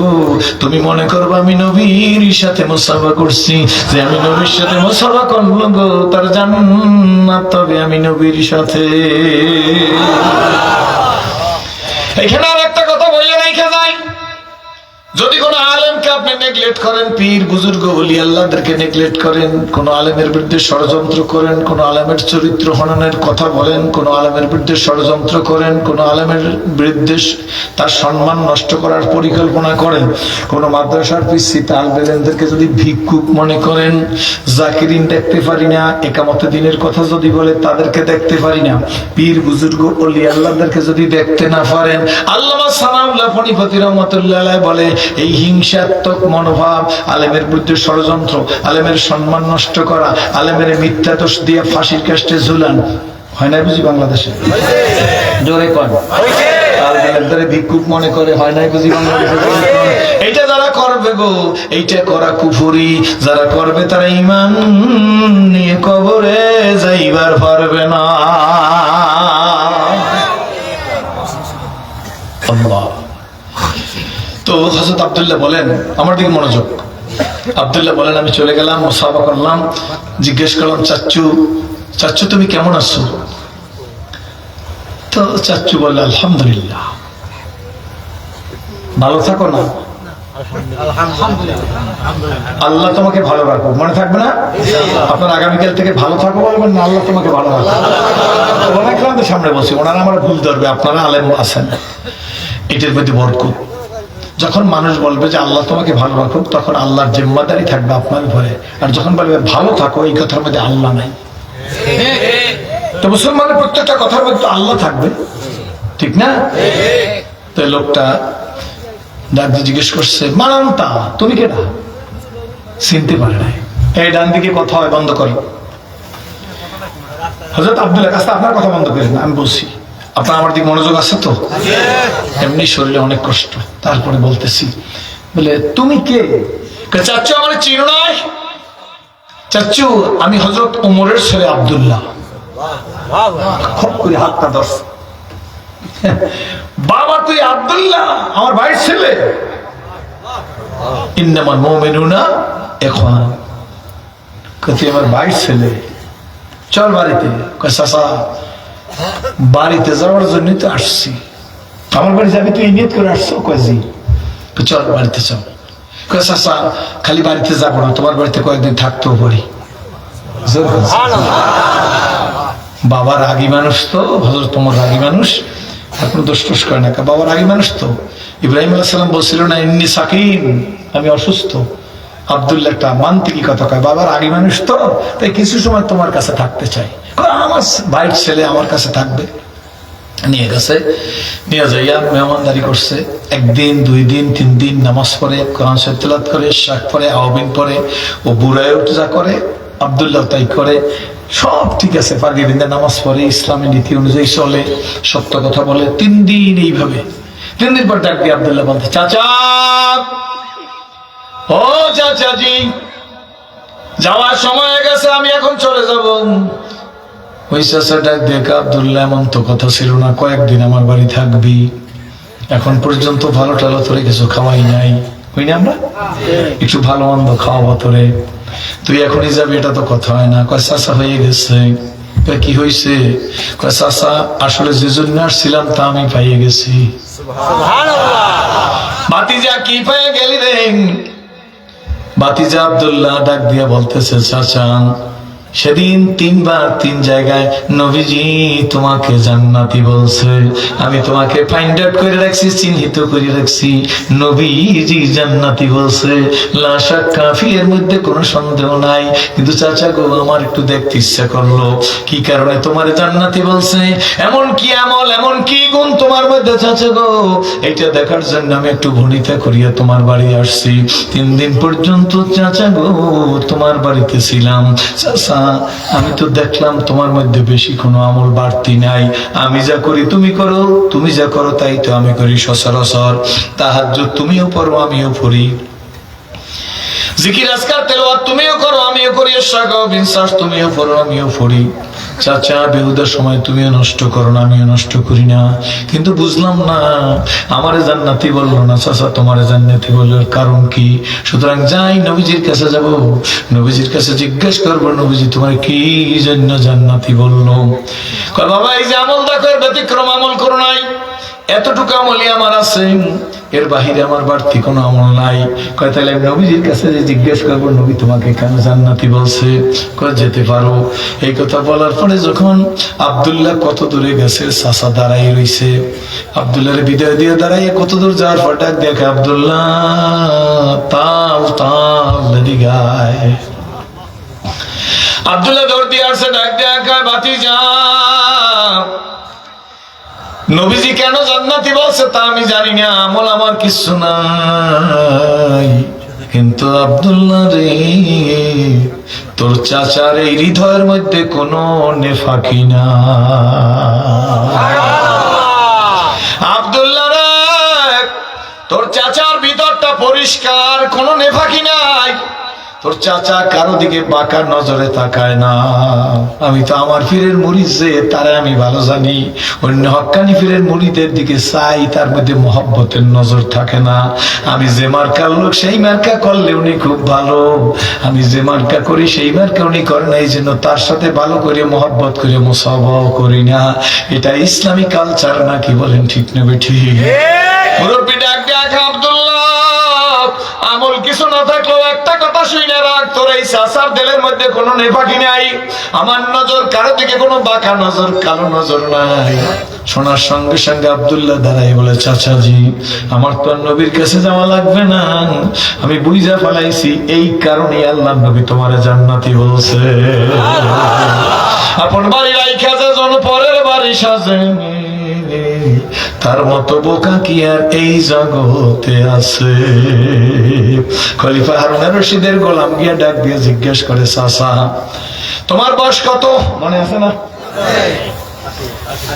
তুমি মনে করবে আমি নবীর সাথে মুসাফা করছি। যে আমি নবীর সাথে মুসাফা করব গো, তার জান্নাত হবে আমি নবীর সাথে। এখানে আর একটা কথা বলে রেখে যাই, যদি কোন আলেমকে আপনি নেগলেক্ট করেন, পীর বুজুর্গ ওলি আল্লাহদেরকে নেগলেক্ট করেন, কোন আলেমের বিরুদ্ধে ষড়যন্ত্র করেন, কোন আলেমের চরিত্র হননের কথা বলেন, কোন আলেমের বিরুদ্ধে ষড়যন্ত্র করেন, কোন আলেমের বিরুদ্ধে তার সম্মান নষ্ট করার পরিকল্পনা করেন, কোন মাদ্রাসার পিসি তালবেলেনদেরকে যদি ভিক্ষুক মনে করেন, জাকিরিন দেখতে পারি না, একামতে দিনের কথা যদি বলে তাদেরকে দেখতে পারি না, পীর বুজুর্গ ওলি আল্লাহদেরকে যদি দেখতে না পারেন, আল্লামা সানাউল্লাহ ফণিপতি রাহমাতুল্লাহ আলাইহি বলে, এই হিংসাত্মক মনোভাব, আলেমের বিরুদ্ধে ষড়যন্ত্র, আলেমের সম্মান নষ্ট করা, আলেমের মিথ্যা দোষ দিয়ে ফাঁসির কাস্টে ঝুলান, হয় না বুঝি বাংলাদেশে? জোরে কর। ভিক্ষুক মনে করে, হয় না বুঝি বাংলাদেশে? এটা যারা করবে লাগবে গো, এইটা করা কুফরি। যারা করবে তারা ঈমান নিয়ে কবরে যাইবার পারবে না। আল্লাহ। তো হযরত আব্দুল্লাহ বলেন, আমার দিকে মনোযোগ। আব্দুল্লাহ বলেন, আমি চলে গেলাম, মুসাফা করলাম, জিজ্ঞেস করলাম, চাচ্চু চাচ্চু তুমি কেমন আছো? তো চাচ্চু বলল, আলহামদুলিল্লাহ। ভালো থাকো না? আল্লাহ তোমাকে ভালো রাখো, মনে থাকবে না? আপনার আগামীকাল থেকে ভালো থাকো বলবেন না, আল্লাহ তোমাকে ভালো রাখো। অনেক আমাদের সামনে বসি, ওনারা আমার ভুল ধরবে, আপনারা আলেম আছেন, এটার মধ্যে বরকত। যখন মানুষ বলবে যে আল্লাহ তোমাকে ভালো রাখুক, তখন আল্লাহর জিম্মাদারি থাকবে আপনার উপরে। আর যখন বলবে ভালো থাকো, এই কথার মধ্যে আল্লাহ নাই। তো মুসলমানের প্রত্যেকটা কথার মধ্যে আল্লাহ থাকবে, ঠিক না? তো লোকটা ডাক দিয়ে জিজ্ঞেস করছে, মানান্তা তুমি কেডা? চিনতে পারে নাই। এই ডান দিকে কথা হয়, বন্ধ করো। হযরত আব্দুল্লাহ কাছে আপনার কথা বন্ধ করেন, আমি বলছি। আপনার আমার দিকে মনোযোগ আছে তো? এমনি শরীরে অনেক কষ্ট, তারপরে বলতেছি। বলে, তুমি কে? চাচ্চু আমার চিনো নাই? চাচ্চু আমি হযরত ওমরের ছেলে আব্দুল্লাহ। খুব করে হাতটা ধর। বাবা তুই আব্দুল্লাহ, আমার ভাইয়ের ছেলে? ইন্নামাল মুমিনুনা ইখওয়ান। তুই আমার ভাইয়ের ছেলে, চল বাড়িতে। চাচা বাড়িতে যাওয়ার জন্য তো আসছি। আমার বাড়ি যাবি তুই নিয়ত করে আসছো? কয়েছি চল বাড়িতে চল। চাচা খালি বাড়িতে যাবো না, তোমার বাড়িতে কয়েকদিন থাকতেও পারি। বাবা রাগী মানুষ তো, হযরত তোমার রাগী মানুষ, এখন দোষ টোষ করে না। বাবা রাগী মানুষ তো। ইব্রাহিম আলাইহিস সালাম বলছিল না, ইন্নী সাকিম, আমি অসুস্থ। আব্দুল্লাহ একটা মান্তিকি কথা কয়, বাবা রাগী মানুষ তো, তাই কিছু সময় তোমার কাছে থাকতে চাই। আমার ভাইয়ের ছেলে আমার কাছে থাকবে। নিয়ে গেছে, নিয়ে যাইয়া মেহমানদারি করছে। একদিন, 2 দিন, 3 দিন নামাজ পড়ে, কোরআন শরীফ তেলাওয়াত করে, শাক পড়ে, আওয়াবিন পড়ে। ও বুড়ায়ও যা করে, আব্দুল্লাহ তাই করে। সব ঠিক আছে, পাগড়ি বিন্দা নামাজ পড়ে, ইসলামের নীতি অনুযায়ী চলে, সত্য কথা বলে। 3 দিন এইভাবে। 3 দিন পর ডাক দিয়ে আব্দুল্লাহ বলতে, চাচা, ও চাচাজি, যাওয়ার সময় হয়ে গেছে, আমি এখন চলে যাব। ওই চাচা ডাক দিয়ে, আব্দুল্লাহ এমন তো কথা ছিল না, কয়েকদিন আমার বাড়ি থাকবি। এখন পর্যন্ত ভালো টালো তোরে কিছু খাওয়াই নাই, হই না? আমরা একটু ভালো মন্দ খাওয়াবো তোরে, তুই এখনই যাবি, এটা তো কথা হয় না। কয় চাচা হয়ে গেছে। কি হয়েছে? কয় চাচা আসলে যে জন্য আসছিলাম তা আমি পাইয়ে গেছি। ভাতিজা কি পাইয়ে গেলি রে? ভাতিজা আব্দুল্লাহ ডাক দিয়া বলতেছে, চাচা সেদিন 3 বার 3 জায়গায় নবীজি তোমাকে জান্নাতি বলছে। আমি তোমাকে ফাইন্ড আউট করে রাখছি, চিহ্নিত করে রাখছি, নবীজি জান্নাতি বলছে। লা শাক্কা ফি, এর মধ্যে কোনো সন্দেহ নাই। কিন্তু চাচা গো, আমার একটু দেখতে ইচ্ছা করলো, কি কারণে তোমার জান্নাতি বলছে, এমন কি আমল, এমন কি গুণ তোমার মধ্যে চাচা গো, এটা দেখার জন্য আমি একটু ভনিতা করিয়া তোমার বাড়ি আসছি। 3 দিন পর্যন্ত চাচা গো তোমার বাড়িতে ছিলাম। চাচা আমি তো দেখলাম তোমার মধ্যে বেশি কোনো আমল বাড়তি নাই। আমি যা করি তুমি করো, তুমি যা করো তাই তো আমি করি সচরাচর। তাহাজ্জুদ তুমিও পড়ো, আমিও পড়ি। জিকির আজকার তেলাওয়াত তুমিও করো, আমিও করি। ইশরাক বিনসাস তুমিও পড়ো, আমিও পড়ি। চাচা বেহুদার সময় তুমিও নষ্ট করো না, আমিও নষ্ট করি না। কিন্তু বুঝলাম না, আমারে জান্নাতি বললো না, চাচা তোমারে জান্নাতি বললো, কারণ কি? সুতরাং যাই নবীজির কাছে যাব, নবীজির কাছে জিজ্ঞেস করবো, নবীজি তোমার কি জন্য জান্নাতি বললো? কয় বাবা এই যে আমল দেখো, ব্যতিক্রম আমল করো নাই, এতটুকু আমলই আমার আছে, এর বাহিরে আমার বাড়তি কোনো আমল নাই। কয় তাহলে আমি নবীজির কাছে যে জিজ্ঞেস করবো, নবী তোমাকে কেন জান্নাতি বলছে? কয় যেতে পারো। এই কথা বলার পরে যখন আব্দুল্লাহ কত দূরে গেছে, চাচা দাঁড়াই রইছে। আব্দুল্লাহর বিদায় দিয়ে দাঁড়াইয়ে কত দূর যাওয়ার পর ডাক দেখে, আব্দুল্লাহ তাল তাল গায়। আব্দুল্লাহ দৌড় দিয়ে আসছে, ডাক দিয়ে ভাতিজা, নবীজি কেন জান্নাতি বলছে তা আমি জানি না, আমল আমার কিছু নাই। কিন্তু আব্দুল্লাহ রে, তোর চাচার এই হৃদয়ের মধ্যে কোনো নেফাকি না। আব্দুল্লাহ রে, তোর চাচার ভিতরটা পরিষ্কার। পরিষ্কার, কোনো নেফাকি নাই। তোর চাচা কারো দিকে বাঁকা নজরে তাকায় না। আমি তো আমার পীরের মুরিদ যে, তারে আমি ভালো জানি। অন্য হক্কানি পীরের মুরিদের দিকে চাই, তার মধ্যে মহব্বতের নজর থাকে না। আমি যে মার্কার লোক, সেই মার্কা করলে উনি খুব ভালো। আমি যে মার্কা করি, সেই মার্কা উনি করে না, এই জন্য তার সাথে ভালো করে মহব্বত করে মুসাফাও করি না। এটা ইসলামী কালচার নাকি বলেন, ঠিক না বেঠিক? মুরব্বি ডাক ডাক, আব্দুল্লাহ, আমল কিছু না থাকলেও একটা কথা শুনে রাখ, তোর এই চাচার দিলের মধ্যে কোনো নেফাকি নাই। আমার নজর কারো দিকে কোনো বাঁকা নজর, কালো নজর নাই। শোনার সঙ্গে সঙ্গে আব্দুল্লাহ দাঁড়াই বলে, চাচাজি, আমার তো আর নবীর কাছে যাওয়া লাগবে না, আমি বুঝা ফেলাইছি, এই কারণে আল্লাহ নবী তোমার জান্নাতি বলছে। আপন বাড়ি রাইখা যে জন পরের বাড়ি সাজে, তার মতো বোকা কি আর এই জগতে আছে? খলিফা হারুন রশিদের গোলাম গিয়া ডাক দিয়ে জিজ্ঞেস করে, চাচা তোমার বয়স কত? মনে আছে না?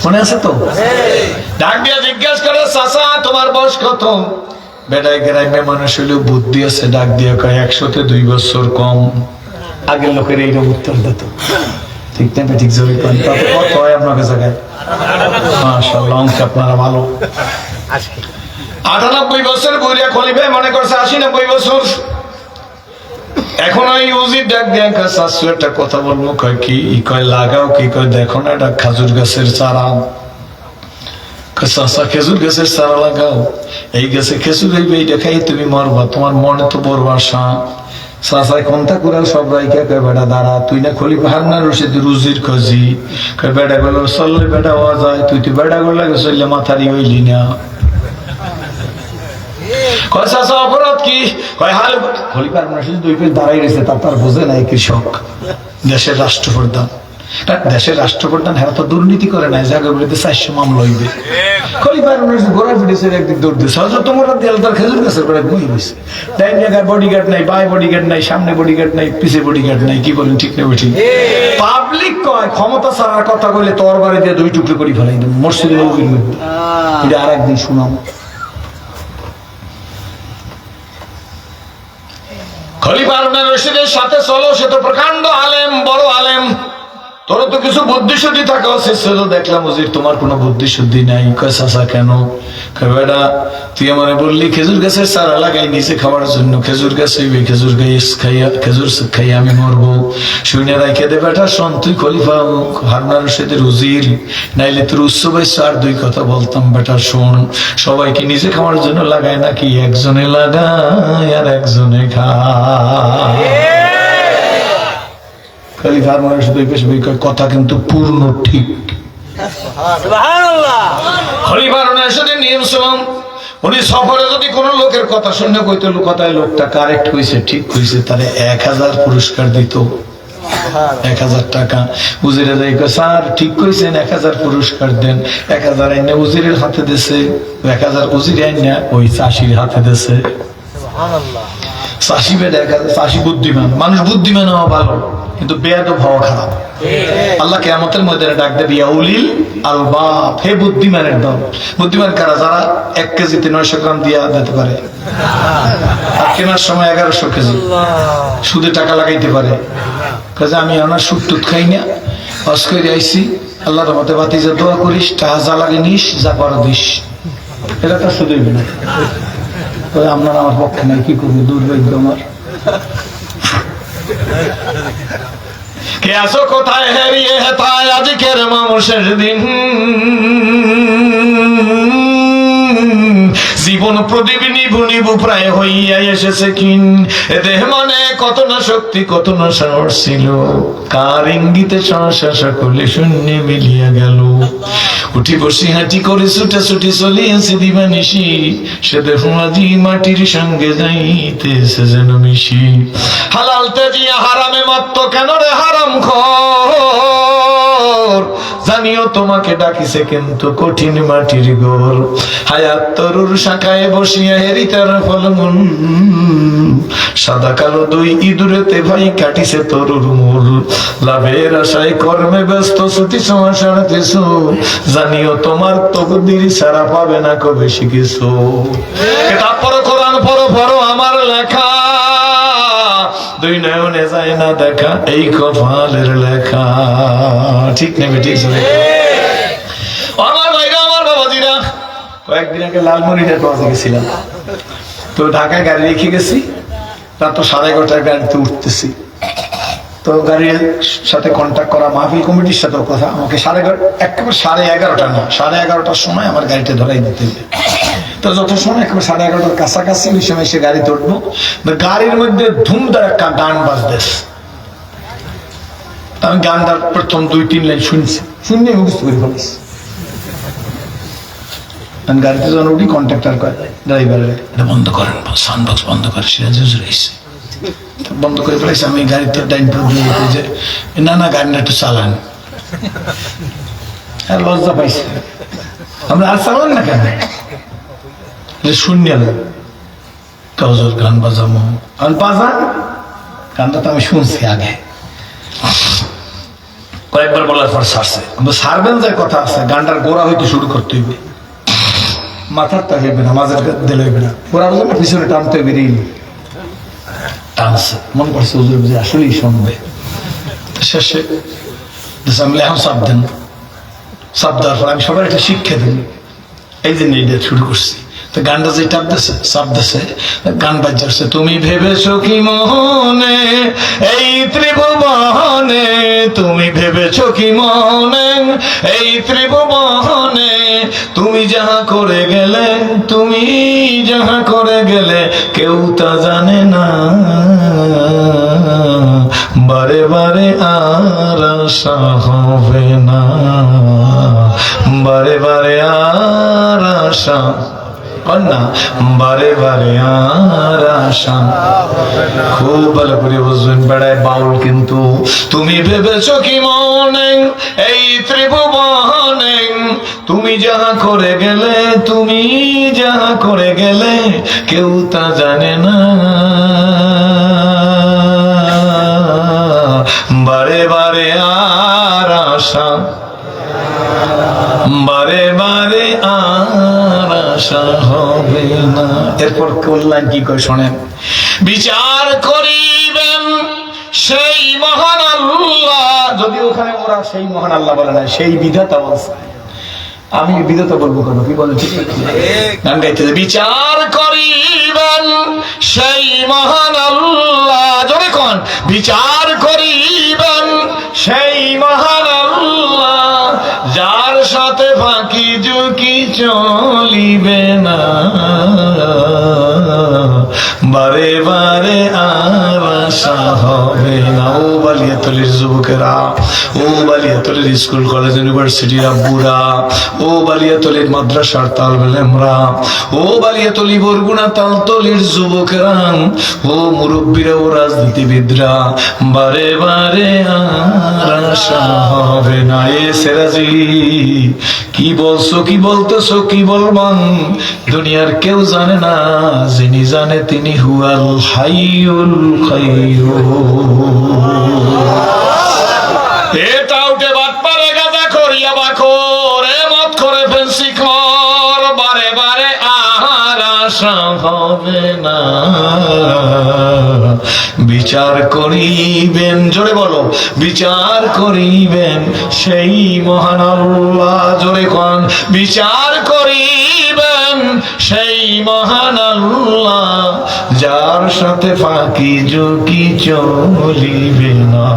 মনে আছে তো? ডাক দিয়ে জিজ্ঞেস করে, চাচা তোমার বয়স কত? বেটাই গ্রামে মানুষ হইলেও বুদ্ধি আছে, ডাক দিয়ে কয় 102 বছর কম। আগের লোকের এইরকম উত্তর দিত, ঠিক না? ঠিক জোরে করেন, তাতে কত হয় আপনাকে জায়গায়? মাশাআল্লাহ, অঙ্ক আপনারা ভালো। 98 বছর বুড়িয়া খলিফা মনে করছে 80-90 বছর। এখন ওই উজির ডাক দিয়ে শাশু একটা কথা বলবো, কয় কি? কয় লাগাও কি? কয় দেখো না, এটা খাজুর গাছের চারা। চাষা খেজুর গাছের চারা লাগাও, এই গাছে খেজুর হইবে, এই দেখাই তুমি মরবা, তোমার মনে তো বড় আশা। চাষায় কোনটা করে সব রাইকা কয়, বেটা দাঁড়া, তুই না খলিফা হারুন রশিদ রুজির খোঁজি। কয় বেটা গুলো চললে বেটা হওয়া যায়, তুই তো বেটা গুলো চললে মাথারি হইলি না। কয় চাচা অপরাধ কি? কয় হাল খলিফা হারুন রশিদ 2 পেজ দাঁড়াই রয়েছে, তার বোঝে নাই কৃষক, দেশের রাষ্ট্রপ্রধান। দেশের রাষ্ট্রপ্রধান হ্যাঁ তো দুর্নীতি করে নাই, জায়গা বলিতে 400 মামলা হইবে। খলিফা হারুন রশিদ ঘোড়া পিটিছে, একদিক দৌড় দিচ্ছে, তোমরা দেয়াল তার খেজুর গাছের করে ঘুমিয়ে গেছে। ডাইন জায়গায় বডিগার্ড নাই, বাই বডিগার্ড নাই, সামনে বডিগার্ড নাই, পিছে বডিগার্ড নাই। কি বলেন, ঠিক না ঠিক? পাবলিক কয় ক্ষমতা ছাড়ার কথা কইলে তোর বাড়ি দিয়ে 2 টুকরো করে ফেলাই দেব মসজিদের নবীর মধ্যে। এটা আর একদিন শুনাম। খলিফা হারুন রশিদের সাথে চলো, সে তো প্রকাণ্ড আলেম, বড় আলেম, তোর তো কিছু বুদ্ধি শুদ্ধি থাকা উচিত ছিল। দেখলাম উজির তোমার কোনো বুদ্ধি শুদ্ধি নাই। কয় চাচা কেন? কয় বেটা তুই আমারে বললি খেজুর গাছের চারা লাগাই নিচে খাওয়ার জন্য, খেজুর গাছ হইবে, খেজুর গাছ খাইয়া, খেজুর খাইয়া আমি মরবো। শুনে রাইখে দে বেটা, শোন, তুই খলিফা হারুন রশিদের উজির, নাইলে তোর উচ্চ বয়স আর 2 কথা বলতাম। বেটা শোন, সবাইকে নিজে খাওয়ার জন্য লাগায় নাকি? একজনে লাগায় আর একজনে খায়। খলিফা হারুন রশিদ কথা কিন্তু পূর্ণ ঠিক। খলিফা হারুন রশিদের নিয়ম ছিলাম, উনি সফরে যদি কোন লোকের কথা শুনে কইতো, কথায় লোকটা কারেক্ট হয়েছে, ঠিক হয়েছে, তাহলে 1000 পুরস্কার দিত, 1000 টাকা। উজিরে যাই কয়, স্যার ঠিক কইছেন, 1000 পুরস্কার দেন। 1000 আইনা উজিরের হাতে দিছে, 1000 উজিরে আইনা ওই চাষির হাতে দিছে। চাষি বেটা, চাষি বুদ্ধিমান মানুষ, বুদ্ধিমান হওয়া ভালো, কিন্তু বেয়াদব হওয়া খারাপ। আল্লাহ কিয়ামতের ময়দানে ডাক দেবে, ইয়া উলিল আলবাব, হে বুদ্ধিমানের দল। বুদ্ধিমান কারা? যারা 1 কেজিতে 900 গ্রাম দিয়া দিতে পারে, আর কেনার সময় 1100 কেজি সুদে টাকা লাগাইতে পারে। কাজে আমি আমার সুদ টুদ খাই না, হজ করে আইসি, আল্লাহর রহমতে বাতিজা দোয়া করিস, টাকা যা লাগে নিস, যা পারো দিস, এটা তো সুদ হইবে না। আপনার আমার পক্ষে নাই, কি করবো, দুর্ভাগ্য আমার। কে আসো কোথায় হারিয়ে হেথায়, আজকের মানুষের দিন, জীবন প্রদীপ নিভু নিভু প্রায় হইয়া এসেছে কিন। এ দেহ মানে কত না শক্তি, কত না সাহস ছিল, কার ইঙ্গিতে সংসার সকলে শূন্য মিলিয়া গেল। উঠি বসি হাঁটি করে ছুটাছুটি চলিয়েছে দিবানিশি, সে দেহ আজি মাটির সঙ্গে যাইতেছে যেন মিশি। হালাল তেজিয়া হারামে মত্ত কেন রে হারাম খোর, যার জানিও তোমাকে ডাকিছে কিন্তু কঠিন মাটির গোল। হায়াত তরুর শাখায় বসিয়া হেরিতার ফলমূল, সাদা কালো দুই ইঁদুরেতে ভাই কাটিছে তরুর মূল। লাভের আশায় কর্মে ব্যস্ত ছুটিছ আষাঢ়তেছ, জানিও তোমার তকদির ছাড়া পাবে না কো বেশি কিছু। কিতাব পড়ো, কোরআন পড়ো, পড়ো আমার লেখা, দুই নয়নে যায় না দেখা এই কপালের লেখা। ঠিক নেবে, ঠিক আছে আমার ভাইরা, আমার বাবাজিরা। কয়েকদিন আগে লালমনিরহাট পাওয়া গেছিলাম, তো ঢাকায় গাড়ি রেখে গেছি, রাত 11:30 গাড়িতে উঠতেছি। তো গাড়ির সাথে কন্ট্যাক্ট করা মাহফিল কমিটির সাথে কথা, আমাকে একেবারে 11:30 না, 11:30টার সময় আমার গাড়িটা ধরাই দিতে হবে। তো যত সময় একেবারে 11:30টার কাছাকাছি, ওই সময় সে গাড়িতে উঠবো। গাড়ির মধ্যে ধুমধার একটা গান বাজতেছে। আমি গানটার প্রথম 2-3 লাইন শুনছি, শুনে মুখস্থ করে ফেলেছি। গাড়িতে যখন উঠি, কন্ট্রাক্টর কয় ড্রাইভারের এটা বন্ধ করেন, সাউন্ড বক্স বন্ধ করে, সিরাজুজ রয়েছে বন্ধ করে ফেলেছি। আমি গাড়িতে ডাইন যে না না গাড়িটা একটু চালান, লজ্জা পাইছি। আমরা আর চালান না কেন, শূন্য কাজর গান বাজাবো, আমি বাজান গানটা তো আমি শুনছি আগে, কয়েকবার বলার পর ছাড়ছে। সারবেন যে কথা আছে, গানটার গোড়া হইতে শুরু করতে হইবে, মাথার তা হইবে না, মাঝের দিলে হইবে না, গোড়া বলবে পিছনে টানতে বেরিয়ে টানছে, মনে করছে হুজুর বুঝে আসলেই শুনবে। শেষে আমি এখন চাপ দেন, চাপ দেওয়ার পর আমি সবার একটা শিক্ষা দিই, এই যে এইটা শুরু করছি। তো গানটা যে টাপ দিছে, চাপ দিছে, গান বাজছে তুমি ভেবেছো কি মনে এই ত্রিভুবনে, তুমি ভেবেছো কি মনে এই ত্রিভুবনে, তুমি যাহা করে গেলে, তুমি যাহা করে গেলে কেউ তা জানে না, বারে বারে আর আশা হবে না, বারে বারে আর আশা না, বারে বারে আর আশা। খুব ভালো করে বুঝবেন, বেড়ায় বাউল কিন্তু। তুমি ভেবেছো কি মনে এই ত্রিভুবনে, তুমি যাহা করে গেলে, তুমি যাহা করে গেলে কেউ তা জানে না, বারে বারে আর আশা, বারে বারে আর আশা হবে না। এরপর কল্যাণ কি করে শোনেন, বিচার করিবেন সেই মহান আল্লাহ, যদি ওখানে ওরা সেই মহান আল্লাহ বলে না, সেই বিধাতা বলছে, আমি বিধাতা বলবো কেন, কি বলে ঠিক গান গাইতে, বিচার করিবেন সেই মহান আল্লাহ, জোরে কোন বিচার করিবেন সেই মহান আল্লাহ, যার সাথে ফাঁকি ঝুঁকি চলিবে না, বারে বারে আর আশা হবে না। ও বালিয়াতলির যুবকেরা, ও বালিয়াতলির স্কুল কলেজ ইউনিভার্সিটির আব্বুরা, ও বালিয়াতলির মাদ্রাসার তালবেলেমরা, ও বালিয়াতলি বরগুনা তালতলির যুবকেরা, ও মুরব্বীরা, ও রাজনীতিবিদরা, বারে বারে আর আশা হবে না। এ সেরাজি কি বলছো, কি বলতেছো, কি বলবান, দুনিয়ার কেউ জানে না, যিনি জানে তিনি হুয়াল হাইয়ুল কাইয়্যুম। এটা উঠে বাট পারে গাজা করিয়া বাখর, এ মত করে ফেন্সি কর, বারে বারে আর আশা হবে না, বিচার করিবেন, জোরে বলো, বিচার করিবেন সেই মহান আল্লাহ, জোরে কোন বিচার করিবেন সেই মহান আল্লাহ, যার সাথে ফাঁকি ঝুঁকি চলিবে না,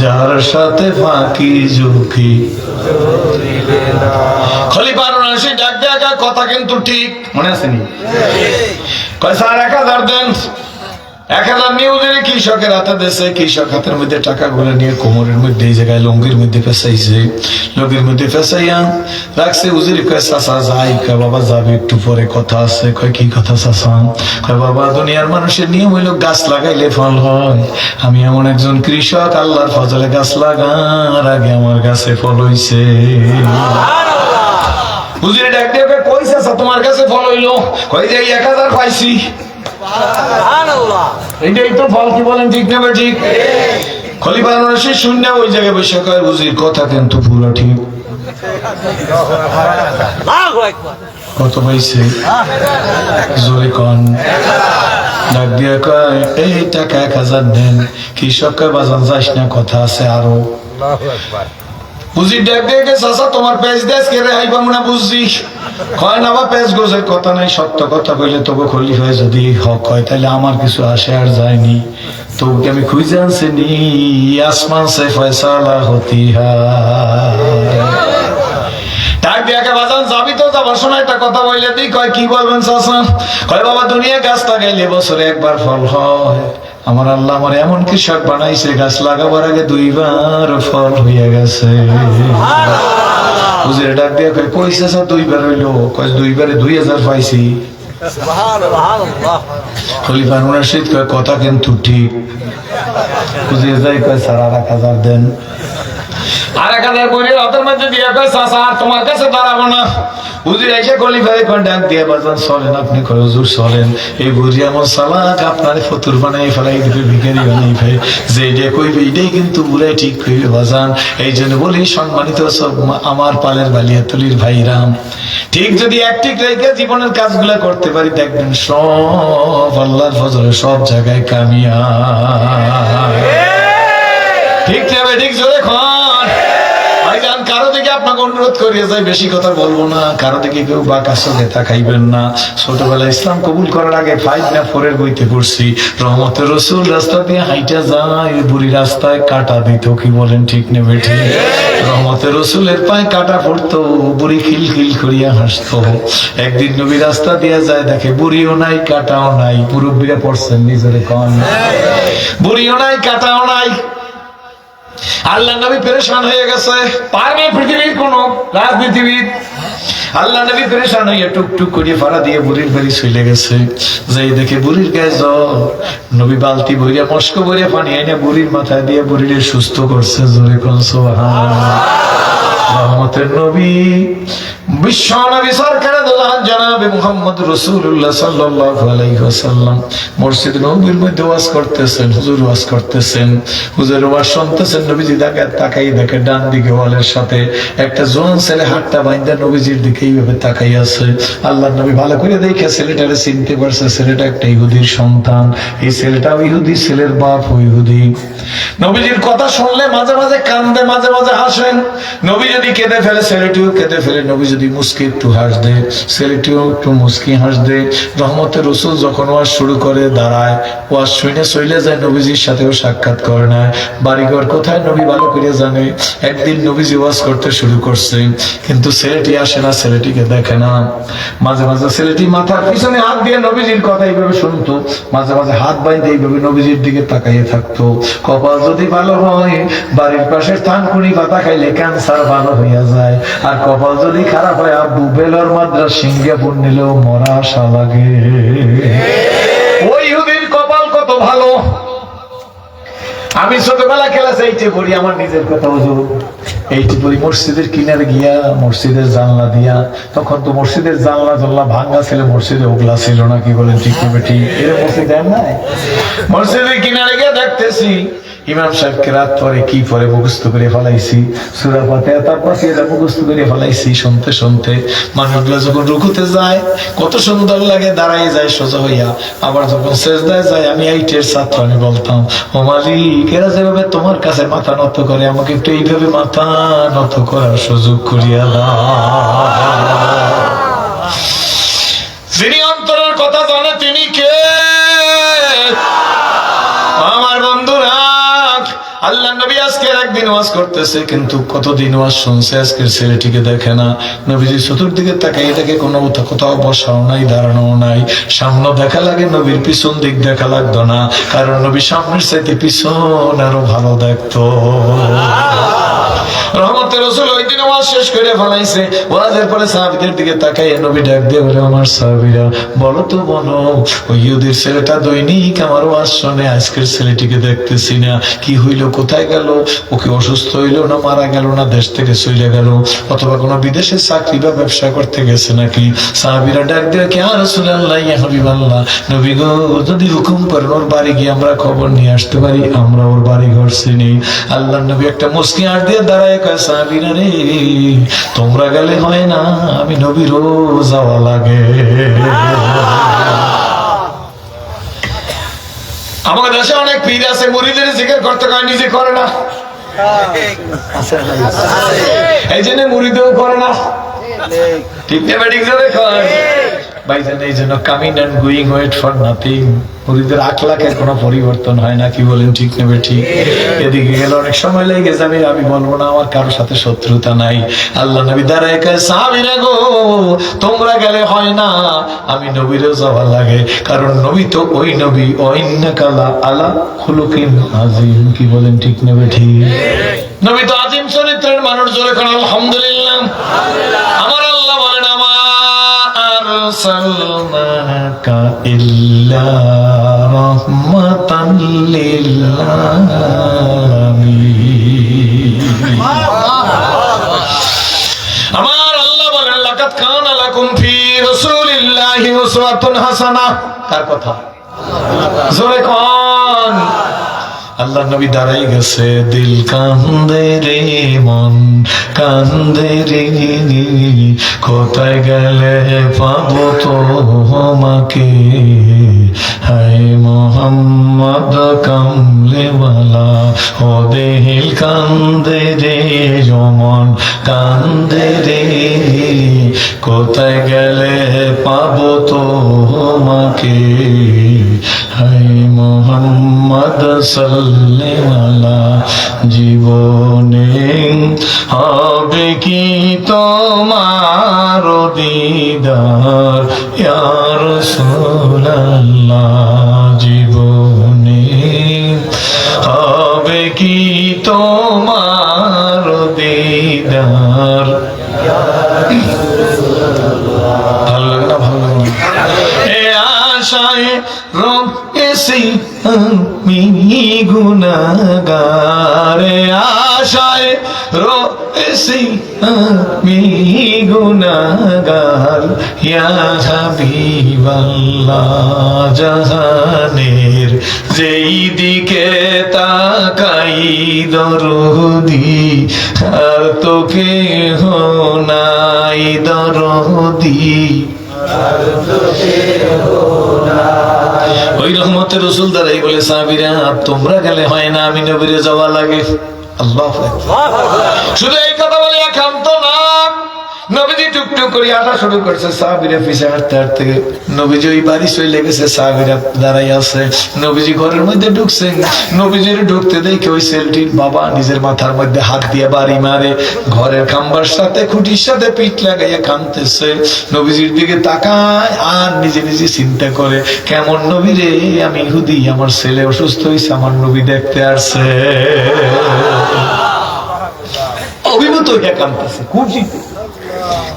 যার সাথে ফাঁকি ঝুঁকি চলিবে না। খলিফা রশিদ ডাক দেখা কথা কিন্তু ঠিক মনে আছে নি, কয় স্যার 1000 দেন, 1000 নিয়ে উজিরে কৃষকের হাতে দিয়েছে, কৃষক হাতের মধ্যে টাকাগুলো নিয়ে কোমরের মধ্যে এই জায়গায় লঙ্গির মধ্যে ফেসাইছে, লঙ্গির মধ্যে ফেসাইয়া রাখছে। উজির কয় চাচা যাই, কয় বাবা যাবে একটু পরে কথা আছে। কয় কি কথা চাচা? কয় বাবা দুনিয়ার মানুষের নিয়ম হইল গাছ লাগাইলে ফল হয়, আমি এমন একজন কৃষক, আল্লাহর ফজলে গাছ লাগার আগে আমার গাছে ফল হইছে। উজিরে ডাক দিয়ে কয় কই চাচা তোমার কাছে ফল হইলো? কই যে 1000 পাইছি। এইটাই তো ফল, কি বলেন ঠিক না ঠিক? খলিফা রশিদ শূন্য ওই জায়গায় বসে কয় উজির কথা কিন্তু পুরো ঠিক। কত পাইছে? জোরে কন। ডাক দিয়ে কয় এই টাকা 1000 দেন। কৃষক কয় বাজান যাস না, কথা আছে আরো। বুঝি ডাক দিয়ে চাচা তোমার পেজ দেশ কে রেহাই পাবো না বুঝছি। কয় না বা পেজ গোজের কথা নাই, সত্য কথা কইলে তোকে খলিফায় যদি হক হয় তাহলে আমার কিছু আসে আর যায়নি, তোকে আমি খুঁজে আনছি নি, আসমান সে ফয়সালা হতি ডাক দিয়ে বাজান যাবি তো, যাবার সময় একটা কথা বললে দিই। কয় কি বলবেন চাচা? কয় বাবা দুনিয়া গাছ লাগাইলে বছরে একবার ফল হয়, আমার আল্লাহ আমার এমন কৃষক বানাইছে গাছ লাগাবার আগে 2 বার ফল হইয়া গেছে। উজিরে ডাক দিয়ে কয় কই চাচা 2 বার হইলো? কয় 2 বারে 2000 পাইছি। খলিফা রশিদ কয় কথা কিন্তু ঠিক। উজিরে যাই কয় স্যার আর 1000 দেন। আর 1000 বইরে হাতের মধ্যে দিয়ে কয় চাচা আর তোমার কাছে দাঁড়াবো না। হুজুর এসে খলিফারে কোন ডাক দিয়ে বাজান চলেন, আপনি কয় হুজুর চলেন, এই বুড়ি এমন চালাক আপনার ফতুর বানাই ফেলাই দিবে, ভিখারি বানাই ফেলে, যে যে কইবে এটাই কিন্তু বুড়াই ঠিক কইবে বাজান। এই জন্য বলি সম্মানিত সব আমার পালের বালিয়াতলির ভাইরাম, ঠিক যদি একটিক রেখে জীবনের কাজগুলা করতে পারি দেখবেন সব আল্লাহর ফজলে সব জায়গায় কামিয়া। ঠিক যাবে, ঠিক জোরে খন ভাইজান। কারো দিকে আপনাকে অনুরোধ করিয়ে যায়, বেশি কথা বলবো না, কারো দিকে কেউ বাঁকা চোখে তাকাইবেন না। ছোটবেলায় ইসলাম কবুল করার আগে 5 না 4 এর বইতে পড়ছি, রহমতের রসুল রাস্তা দিয়ে হাইটা যায়, বুড়ি রাস্তায় কাটা দিত, কি বলেন ঠিক নেবে ঠিক? রহমতের রসুলের পায়ে কাটা পড়তো, বুড়ি খিলখিল করিয়া হাসতো। একদিন নবী রাস্তা দিয়ে যায়, দেখে বুড়িও নাই কাটাও নাই। মুরব্বীরা পড়ছেন নিজের কন, বুড়িও নাই কাটাও নাই। আল্লাহ নবী পেরেশান হয়ে গেছে, পারবে পৃথিবীর কোন রাজনীতিবিদ? আল্লাহ নবী পেরেশান হইয়া টুকটুক করিয়ে ফাড়া দিয়ে বুড়ির বাড়ি চলে গেছে। যাই দেখে বুড়ির গায়ে জ্বর, নবী বালতি ভরিয়া মস্ক ভরিয়া পানি এনে বুড়ির মাথায় দিয়ে বুড়িরে সুস্থ করছে। জোরে কোন সুবহানাল্লাহ। রহমতের নবী বিশ্ব নবী সরকার জনাবে মুহাম্মদ রাসূলুল্লাহ সাল্লাল্লাহু আলাইহি ওয়াসাল্লাম মসজিদ নববীর মধ্যে ওয়াজ করতেছেন, হুজুর ওয়াজ করতেছেন, হুজুর ওয়াজ শুনতেছেন। নবীজি তাকাই দেখে ডান দিকে ওয়ালের সাথে একটা জোয়ান ছেলে হাতটা বাইন্ধা নবীজির দিকে এইভাবে তাকাই আছে। আল্লাহর নবী ভালো করে দেখে ছেলেটারে চিনতে পারছে, ছেলেটা একটা ইহুদির সন্তান। এই ছেলেটাও ইহুদি, ছেলের বাপ ইহুদি। নবীজির কথা শুনলে মাঝে মাঝে কান্দে, মাঝে মাঝে হাসেন। নবী যদি কেঁদে ফেলে ছেলেটিও কেঁদে ফেলে, নবী যদি মুস্কি একটু হাস দে ছেলেটিও একটু মুস্কি হাস দে। রহমতের রসুল যখন ওয়াজ শুরু করে দাঁড়ায়, ওয়াজ শুনে চলে যায়, নবীজির সাথেও সাক্ষাৎ করে না। বাড়িঘর কোথায় নবী ভালো করে জানে। একদিন নবীজি ওয়াজ করতে শুরু করছে, কিন্তু ছেলেটি আসে না, ছেলেটিকে দেখে না। মাঝে মাঝে ছেলেটি মাথার পিছনে হাত দিয়ে নবীজির কথা এইভাবে শুনতো, মাঝে মাঝে হাত বাইন্ধে এইভাবে নবীজির দিকে তাকাইয়ে থাকতো। কপাল যদি ভালো হয়, বাড়ির পাশে থানকুনি পাতা খাইলে ক্যান্সার ভালো হইয়া যায়। আর কপাল যদি খারাপ হয়, আব্বু বেলর মাদ্রাস সিঙ্গাপুর নিলেও মরা আশা লাগে। ওই ইহুদির কপাল কত ভালো। আমি ছোটবেলা ক্লাস 8 পড়ি, আমার নিজের কথা হুজুর 8 পড়ি, মসজিদের কিনারে গিয়া মসজিদের জানলা দিয়া, তখন তো মসজিদের জানলা জানলা ভাঙ্গা ছিল, মসজিদে ওগলা ছিল না, কি বলেন ঠিক না বেটি? এর মসজিদ নাই, মসজিদের কিনারে গিয়ে দেখতেছি ইমাম সাহেবকে রাত পরে কি পরে মুখস্থ করে ফেলাইছি সূরা ফাতিহা, তারপর এটা মুখস্থ করে ফেলাইছি। শুনতে শুনতে মানুষগুলো যখন রুকুতে যায় কত সুন্দর লাগে, দাঁড়াই যায় সোজা হইয়া। আবার যখন সেজদায় যায়, আমি 8 ছাত্র, আমি বলতাম ও মালিক, এরা যেভাবে তোমার কাছে মাথা নত করে, আমাকে একটু এইভাবে মাথা নত করার সুযোগ করিয়া দাও। যিনি অন্তরের কথা জানে তিনি কে? আমার বন্ধুরা, আল্লাহ নবী আজকে একদিন দিন ওয়াজ করতেছে, কিন্তু কতদিন ওয়াজ শুনছে, আজকের ছেলেটিকে দেখে না। নবীজি চতুর্দিকে তাকাই, এটাকে কোনো কোথাও বসাও নাই, দাঁড়ানো নাই, সামনে দেখা লাগে, নবীর পিছন দিক দেখা লাগতো না, কারণ নবী সামনের চাইতে পিছন আরো ভালো দেখতো। রহমতের রাসূল ওই দিন ওয়াজ শেষ করে ফেলাইছে। ওয়াজের পরে সাহাবীদের দিকে তাকাইয়ে নবী ডাক দিয়ে বলে, আমার সাহাবীরা বলো তো, বলো, ওই ইহুদির ছেলেটা দৈনিক আমার ওয়াজ শুনে, আজকের ছেলেটিকে দেখতেছি না, কি হইল, কোথায় গেল? ওকে অসুস্থ হইল না মারা গেল না দেশ থেকে চলে গেল, অথবা কোনো বিদেশে চাকরি বা ব্যবসা করতে গেছে নাকি? সাহাবীরা ডাক দিয়ে, ইয়া রাসূলুল্লাহ, ইয়া হাবিবাল্লাহ, নবী গো, যদি হুকুম করেন ওর বাড়ি গিয়ে আমরা খবর নিয়ে আসতে পারি, আমরা ওর বাড়ি ঘর চিনি। আল্লাহর নবী একটা মুস্কি হাত দিয়ে দাঁড়ায় কয়, সাহাবীরা রে, তোমরা গেলে হয় না, আমি নবীরও যাওয়া লাগে। আমাদের দেশে অনেক পীর আছে, মুরিদের জিকির করতে কয়, নিজে করে না, এই জন্য মুরিদেও করে না, ঠিক না? ঠিক জোরে কয় ভাইজান, এই জন্য coming and going wait for nothing. মুরিদের আখলাকের কোনো পরিবর্তন হয় না, কি বলেন, ঠিক নেবে? ঠিক। এদিকে গেলে অনেক সময় লেগে যাবে, আমি বলবো না আমার কারোর সাথে শত্রুতা নাই। আল্লাহ নবী দাঁড়ায় কয়, সাহাবীরা গো, তোমরা গেলে হয় না, আমি নবীরও যাওয়া লাগে, কারণ নবী তো ওই নবী, ওয়াইন্নাকা লা আলা খুলুকিন আযীম। কি বলেন, ঠিক নেবে? ঠিক। নবী তো আযীম চরিত্রের মানুষ, জোরে কোন আলহামদুলিল্লাহ। আমার আল্লাহ বলেন, আরসালনাকা ইল্লা রাহমাতান লিল আলামিন। আমার আল্লাহ বলেন, লাকাদ কানা লাকুম ফি রাসূলিল্লাহি উসওয়াতুন হাসানাহ। কার কথা? জোরে কোন। আল্লাহ নবী দাঁড়াই গেছে, দিল কান্দে রে, মন কান্দে রে, কোথায় গেলে পাবো তোমাকে, হায় মোহাম্মদ কামলেওয়ালা। ও দিল কান্দে রে, মন কান্দে রে, কোথায় গেলে পাবো তোমাকে, হায় মোহাম্মদ সাল্লেওয়ালা। জীবনে হবে কি তোমার দিদার, ইয়া রাসূলুল্লাহ। জীবনে হবে কি তোমার দিদার। ভালো লাগে না? ভালো লাগে না? এ আশায় রয়েছি আমি গুনাহগার, আশায় রয়েছি আমি গুনাহগার, ইয়া হাবিবাল্লাহ। জাহানের যেই দিকে তাকাই দরদি, আর তো কেহ নাই দরদি। ওই রহমতের রাসূল দাঁড়াই বলে, সাহাবীরা তোমরা গেলে হয় না, আমি নবীরে যাওয়া লাগে। আল্লাহু আকবার। শুধু এই কথা বলে একান্ত না, নবীজি টুকটুক করে হাঁটা শুরু করছে, সাহাবীরা পিছে হাঁটতে হাঁটতে নবীজি ওই বাড়ি চলে গেছে, সাহাবীরা দাঁড়াই আছে। নবীজি ঘরের মধ্যে ঢুকছে, নবীজির ঢুকতে দেখে ওই ছেলেটির বাবা নিজের মাথার মধ্যে হাত দিয়ে বাড়ি মারে, ঘরের খাম্বার সাথে খুঁটির সাথে পিঠ লাগাইয়া কাঁদতেছে। নবীজির দিকে তাকায় আর নিজে নিজে চিন্তা করে, কেমন নবী রে, আমি ইহুদি, আমার ছেলে অসুস্থ হয়েছে, আমার নবী দেখতে আসছে। অভিভূত হইয়া কাঁদতেছে, খুশিতে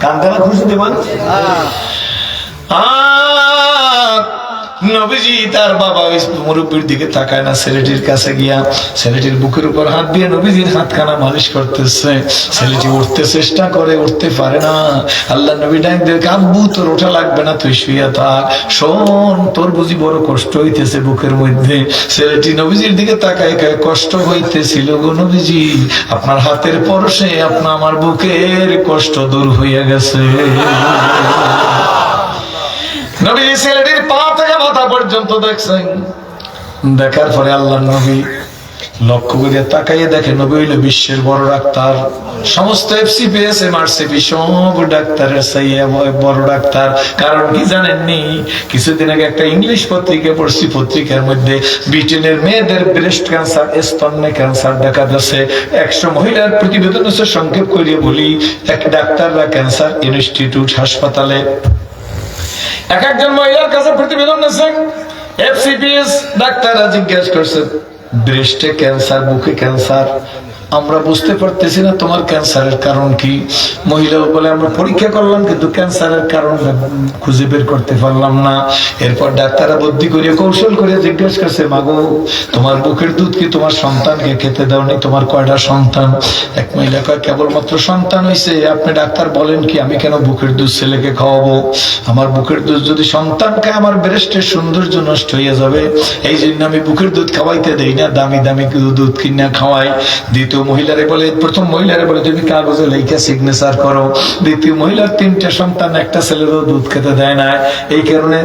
কান্দে না, খুশিতে মানুষ। নবীজি তার বাবা ওই মুরব্বীর দিকে তাকায় না, ছেলেটির কাছে গিয়া ছেলেটির বুকের উপর হাত দিয়ে নবীজির হাতখানা মালিশ করতেছে। ছেলেটি উঠতে চেষ্টা করে, উঠতে পারে না। আল্লাহ নবী ডাক দিয়ে, আব্বু তোর ওঠা লাগবে না, তুই শুয়ে থাক, শোন, তোর বুঝি বড় কষ্ট হইতেছে বুকের মধ্যে। ছেলেটি নবীজির দিকে তাকায়, কষ্ট হইতেছিল গো নবীজি, আপনার হাতের পরশে আপনার আমার বুকের কষ্ট দূর হইয়া গেছে। নবী ছেলেটির পা থেকে মাথা পর্যন্ত দেখছেন। দেখার পরে আল্লাহ নবী লক্ষ্য করে তাকাইয়ে দেখে নবী হইল বিশ্বের বড় ডাক্তার, সমস্ত এফসিপিএস এমআরসিপি সব ডাক্তারের চাইয়ে বড় ডাক্তার। কারণ কি জানেননি, কিছুদিন আগে একটা ইংলিশ পত্রিকা পড়ছি, পত্রিকার মধ্যে ব্রিটেনের মেয়েদের ব্রেস্ট ক্যান্সার, স্তন্যে ক্যান্সার দেখা যাচ্ছে। 100 মহিলার প্রতিবেদন হচ্ছে, সংক্ষেপ করিয়ে বলি, এক ডাক্তাররা ক্যান্সার ইনস্টিটিউট হাসপাতালে একজন মহিলার কাছে প্রতিবেদন নিয়েছেন। এফসিপিএস ডাক্তাররা জিজ্ঞাসা করছে, ব্রেস্টে ক্যান্সার, বুকে ক্যান্সার, আমরা বুঝতে পারতেছি না তোমার ক্যান্সারের কারণ কি। মহিলা বলে, আমরা পরীক্ষা করলাম কিন্তু ক্যান্সারের কারণ খুঁজে বের করতে পারলাম না। এরপর ডাক্তাররা বুদ্ধি করিয়ে কৌশল করে জিজ্ঞাসা করছে, মাগো তোমার বুকের দুধ কি তোমার সন্তানকে খেতে দাওনি? তোমার কয়টা সন্তান? এক মহিলা কয়, কেবলমাত্র সন্তান হয়েছে। আপনি ডাক্তার বলেন কি, আমি কেন বুকের দুধ ছেলেকে খাওয়াবো? আমার বুকের দুধ যদি সন্তান খায় আমার ব্রেস্টের সৌন্দর্য নষ্ট হয়ে যাবে, এই জন্য আমি বুকের দুধ খাওয়াইতে দেই না, দামি দামি দুধ কিনা খাওয়াই। দ্বিতীয় মহিলারে বলে, প্রথম মহিলারে বলে তুমি কাগজে লেখা সিগনেচার করো। দ্বিতীয় মহিলার 3টে সন্তান, একটা ছেলেরও দুধ খেতে দেয় না, এই কারণে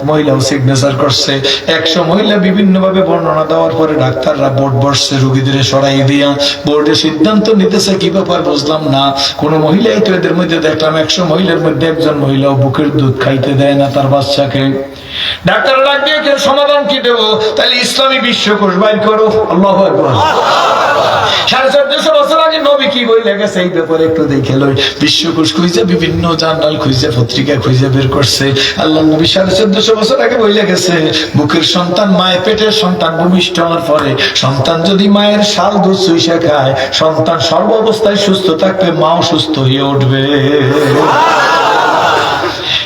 মহিলাও সিগনেচার করছে। 100 মহিলা বিভিন্ন ভাবে বর্ণনা দেওয়ার পরে ডাক্তাররা বোর্ড বসছে, রোগীদের সরাই দিয়া বোর্ডে সিদ্ধান্ত নিতেছে। কি ব্যাপার বুঝলাম না, কোন মহিলাই তো এদের মধ্যে দেখলাম 100 মহিলার মধ্যে একজন মহিলাও বুকের দুধ খাইতে দেয় না তার বাচ্চাকে। ডাক্তার ডাক দিয়ে সমাধান কি দেবো? তাহলে ইসলামী বিশ্বকোষ বাইর করো। আল্লাহু আকবার। 1450 বছর আগে নবী কি বই লেগেছে এই ব্যাপারে একটু দেখে লই। বিশ্বকোষ খুঁজে, বিভিন্ন জার্নাল খুঁজে, পত্রিকা খুঁজে বের করছে। আল্লাহ নবী 1450 বছর আগে বই লেগেছে, বুকের সন্তান, মায়ের পেটের সন্তান ভূমিষ্ঠ হওয়ার পরে সন্তান যদি মায়ের শাল দুধ চুইসা খায়, সন্তান সর্ব অবস্থায় সুস্থ থাকবে, মাও সুস্থ হয়ে উঠবে।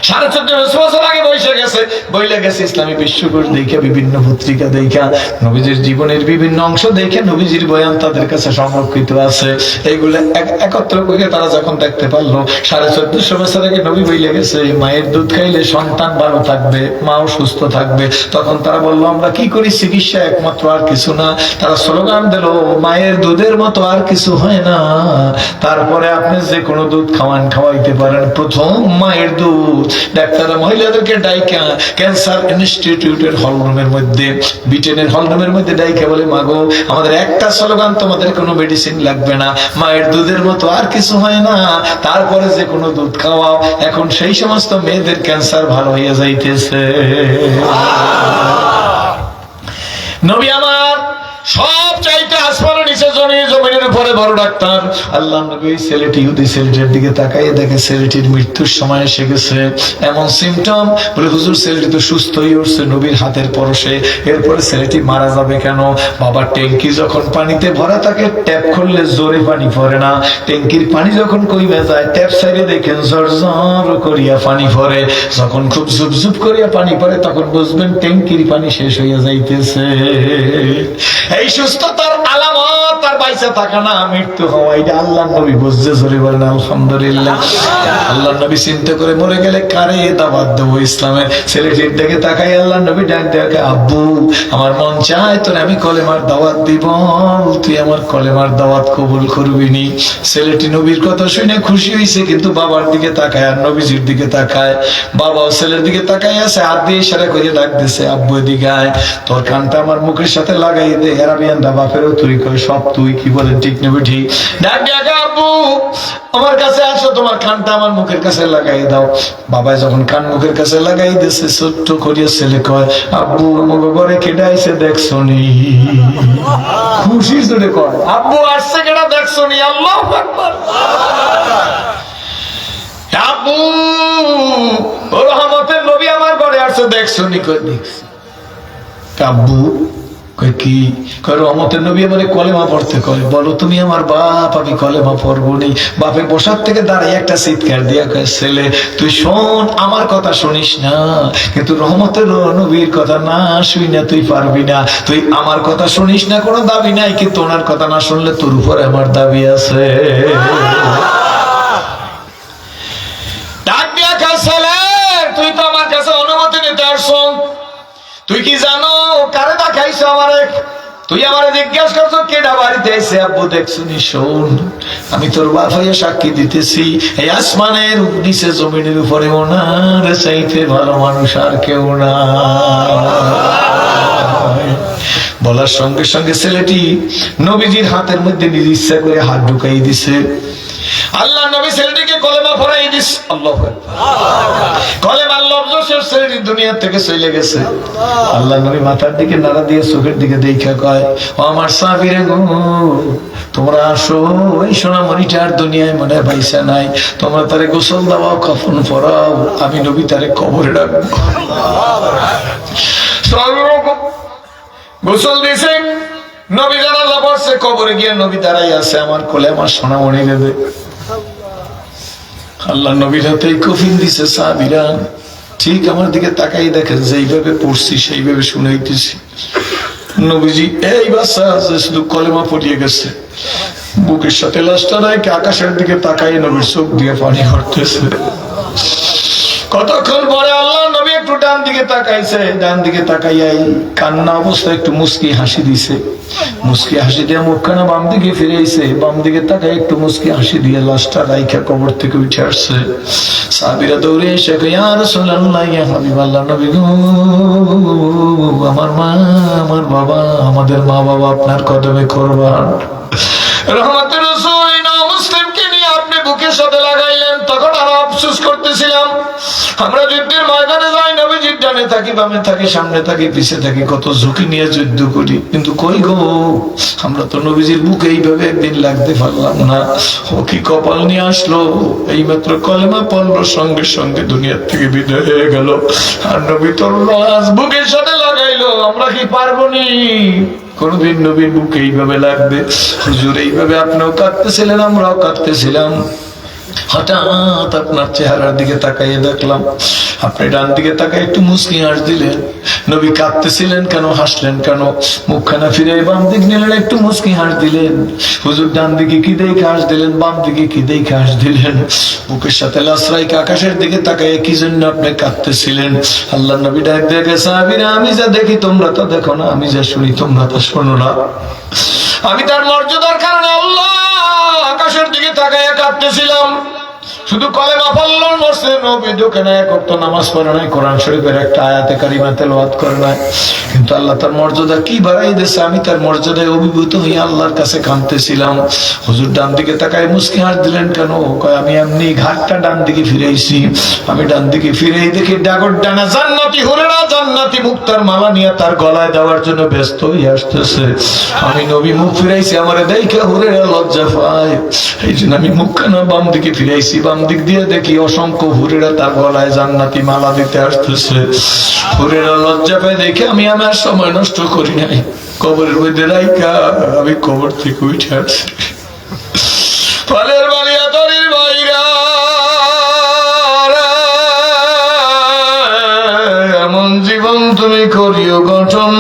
1450 বছর আগে বসে গেছে, বইলে গেছে। ইসলামী বিশ্বকোষ দেখা, বিভিন্ন পত্রিকা দেখা, নবীজির জীবনের বিভিন্ন অংশ দেখে নবীজির বয়ান তাদের কাছে সংরক্ষিত আছে। এইগুলো একত্র করে তারা যখন দেখতে পারলো 1450 বছর আগে নবী বইলে গেছে মায়ের দুধ খাইলে সন্তান ভালো থাকবে, মাও সুস্থ থাকবে, তখন তারা বললো আমরা কি করি, চিকিৎসা একমাত্র, আর কিছু না। তারা স্লোগান দিল, মায়ের দুধের মতো আর কিছু হয় না। তারপরে আপনি যে কোনো দুধ খাওয়াইতে পারেন, প্রথম মায়ের দুধ। ডাক্তাররা মহিলাদেরকে ডাইকা ক্যান্সার ইনস্টিটিউটের হলরুমের মধ্যে, ব্রিটেনের হলরুমের মধ্যে ডাইকা বলে, মাগো আমাদের একটা স্লোগান, তোমাদের কোনো মেডিসিন লাগবে না, মায়ের দুধের মতো আর কিছু হয় না, তারপরে যে কোনো দুধ খাওয়াও। এখন সেই সমস্ত মেয়েদের ক্যান্সার ভালো হয়ে যাইতেছে। নবী আমার সব চাইতে আসমানের নিচে জমিনের উপরে বড় ডাক্তার। আল্লাহ নবী ছেলেটি, ইহুদি ছেলেটির দিকে তাকাইয়ে দেখে ছেলেটির মৃত্যুর সময় এসে গেছে। এমন সিমটম বলে, হুজুর ছেলেটি তো সুস্থ হয়ে উঠছে নবীর হাতের পরশে, এরপরে ছেলেটি মারা যাবে কেন? বাবা ট্যাঙ্কি যখন পানিতে ভরা থাকে, ট্যাপ খুললে জোরে পানি পড়ে না, ট্যাঙ্কির পানি যখন কইমে যায়, ট্যাপ সাইডে দেখেন ঝরঝর করিয়া পানি পড়ে। যখন খুব ঝুপঝুপ করিয়া পানি পড়ে, তখন বুঝবেন ট্যাঙ্কির পানি শেষ হইয়া যাইতেছে। এই সুস্থতার আলামত তার বাইসা থাকা না, মৃত্যু হওয়া। এটা আল্লাহ নবী বুঝছে, জোরে বলেন আলহামদুলিল্লাহ। আল্লাহ নবী চিন্তা করে, মরে গেলে কারে দাওয়াত দেবো ইসলামের? ছেলেটির দিকে তাকাই আল্লাহ নবী ডাক দেখে, আব্বু আমার মন চায় তোর আমি কলেমার দাওয়াত দিব, তুই আমার কলেমার দাওয়াত কবুল করবি নি? ছেলেটি নবীর কথা শুনে খুশি হয়েছে, কিন্তু বাবার দিকে তাকায় আর নবীজির দিকে তাকায়। বাবাও ছেলের দিকে তাকায় আছে, হাত দিয়ে ইশারা করে ডাক দিছে, আব্বু এদিকে আয়, তোর কানটা আমার মুখের সাথে লাগাই দে। আরাবিয়ানরা বাপেরও তুই কয়, সব তুই। কি বলেন ঠিক নেবে ঠিক? ডাক ডাকা, আব্বু আমার কাছে আসো, তোমার কানটা আমার মুখের কাছে লাগাই দাও। বাবাই যখন কান মুখের কাছে লাগাই দিয়েছে, ছোট্ট করিয়া ছেলে কয়, আব্বু আমাকে ঘরে কেডা আইছে দেখছো নি? খুশি জোরে কয়, আব্বু আসছে কেডা দেখছো নি? আল্লাহু আকবার। আব্বু ও রহমতের নবী আমার ঘরে আসছে দেখছো নি? কই দেখছি। আব্বু কি কয়, রহমতের নবী আমার কলেমা পড়তে কয়। বলো তুমি আমার বাপ, আমি কলেমা পড়বো নি। বাপে বসার থেকে দাঁড়িয়ে একটা চিৎকার দিয়া কয়, ছেলে তুই শোন, আমার কথা শুনিস না, কিন্তু রহমতের নবীর কথা না শুই না তুই পারবি না। তুই আমার কথা শুনিস না, কোনো দাবি নাই, কিন্তু ওনার কথা না শুনলে তোর উপরে আমার দাবি আছে। ডাক দিয়া কয়, ছেলে তুই তো আমার কাছে অনুমতি নিতে আসছো, তুই কি জানো কারে দেখাইছো আমারে? তুই আমারে জিজ্ঞাসা করছো কেডা বাড়িতে আইছে? আব্বু দেখছো নি? শোন, আমি তোর বাপ হইয়া সাক্ষী দিতেছি, এই আসমানের নিচে জমিনের উপরে ওনার চাইতে ভালো মানুষ আর কেউ না। বলার সঙ্গে সঙ্গে ছেলেটি নবীজির হাতের মধ্যে নিজ ইচ্ছা করে হাত ঢুকাই দিছে। আল্লাহ নবী ছেলেটিকে কলেমা পড়াই দিস। আল্লাহু আকবার। কলেমার লফজ শেষ, ছেলেটি দুনিয়া থেকে চলে গেছে। আল্লাহ নবী মাথার দিকে নাড়া দিয়ে চোখের দিকে দেখা কয়, ও আমার সাহাবীরা গো, তোমরা আসো, এই সোনামণিটা আর দুনিয়ায় মনে হয় পয়সা নাই, তোমরা তারে গোসল দাও, কাফন পরাও, আমি নবী তারে কবরে রাখবো। সর্বরকম গোসল দিয়েছে, নবী জানাজা পড়ছে, কবরে গিয়ে নবী দাঁড়াই আছে, আমার কোলে আমার সোনামণি দেবে। আল্লাহ নবীর হাতে কফিন দিছে। সাহাবীরা ঠিক আমার দিকে তাকাই দেখেন, যেইভাবে পড়ছি সেইভাবে শুনাইতেছি। নবীজি এই বাচ্চা আছে শুধু কলেমা পড়িয়ে গেছে, বুকের সাথে লাশটা রেখে আকাশের দিকে তাকাই নবীর চোখ দিয়ে পানি হরতেছে। কতক্ষণ পরে আল্লাহ নবী একটু ডান দিকে তাকাইছে, ডান দিকে তাকাইয়াই কান্না অবস্থা একটু মুস্কি হাসি দিছে। মুস্কি হাসি দিয়ে মুখখানা বাম দিকে ফিরেছে, বাম দিকে তাকাই একটু মুস্কি হাসি দিয়ে লাশটা রাইখা কবর থেকে উঠে আসছে। সাহাবীরা দৌড়ে এসে কয়, ইয়া রাসূলুল্লাহ, ইয়া হাবিবাল্লাহ, নবী গো, আমার মা, আমার বাবা, আমাদের মা বাবা আপনার কদমে কুরবান। রহমতের রাসূল মুসলিমকে নিয়ে আপনি বুকের সাথে লাগাইলেন, তখন আর আফসোস করতেছিলাম, আমরা যুদ্ধের ময়দানে যাই, নবীজির ডানে থাকি, বামে থাকি, সামনে থাকি, পিছে থাকি, কত ঝুঁকি নিয়ে যুদ্ধ করি, কিন্তু কই গো, আমরা তো নবীজির বুকে এইভাবে একদিন লাগতে পারলাম না। ও কি কপাল নিয়ে আসলো, এইমাত্র কলেমা পড়লো, সঙ্গে সঙ্গে দুনিয়ার থেকে বিদায় হয়ে গেল, আর নবী তোর লাশ বুকের সাথে লাগাইলো, আমরা কি পারবো নি কোনদিন নবীর বুকে এইভাবে লাগবে? হুজুর এইভাবে আপনিও কাঁদতেছিলেন, আমরাও কাঁদতেছিলাম। হঠাৎ আপনার চেহারার দিকে তাকাইয়ে দেখলাম, আপনি ডান দিকে তাকাই একটু মুস্কি হাস দিলেন। নবী কাঁদতেছিলেন কেন, হাসলেন কেন? মুখখানা ফিরে বাম দিক নিলেন, একটু মুস্কি হাস দিলেন। হুজুর ডান দিকে কি দেখে হাস দিলেন, বাম দিকে কি দেখে হাস দিলেন? বুকের সাথে লাশ রাইখা আকাশের দিকে তাকাইয়ে কি জন্য আপনি কাঁদতেছিলেন? আল্লাহ নবী ডাক দেখে, সাহাবীরা আমি যা দেখি তোমরা তা দেখো না, আমি যা শুনি তোমরা তা শোনো না। আমি তার মর্যাদার কারণে আল্লাহ আকাশের দিকে তাকাইয়া কাঁদতেছিলাম। শুধু কলেমা পড়লো, মরছে, নবী ঢুকে নাই, করতো নামাজ পড়ে নাই, কোরআন শরীফের একটা আয়াতে কারিমা তেলাওয়াত করে নাই, কিন্তু আল্লাহ তার মর্যাদা কি বাড়াই দিয়েছে। আমি তার মর্যাদায় অভিভূত হয়ে আল্লাহর কাছে কাঁদতেছিলাম। হুজুর ডান দিকে তাকায় মুস্কি হাস দিলেন কেন? কয় আমি এমনি ঘাটটা ডান দিকে ফিরেছি। আমি ডান দিকে ফিরেই দেখি ডাগর ডানা জান্নাতি হুরেরা, জান্নাতি মুক্তার মালা নিয়ে তার গলায় দেওয়ার জন্য ব্যস্ত হয়ে আসতেছে। আমি নবী মুখ ফিরাইছি, আমার দেখে হুরেরা লজ্জা পায়, এই জন্য আমি মুখখানা বাম দিকে ফিরাইছি। বাম দিক দিয়ে দেখি অসংখ্য হুরেরা তার গলায় জান্নাতি মালা দিতে আসতেছে। হুরেরা লজ্জা পায় দেখে আমি আমার সময় নষ্ট করি নাই, কবরের মধ্যে রাইখা আমি কবর থেকে উঠে আসছি। ফলের বালিয়া তরির বাইরা, এমন জীবন তুমি করিও গঠন,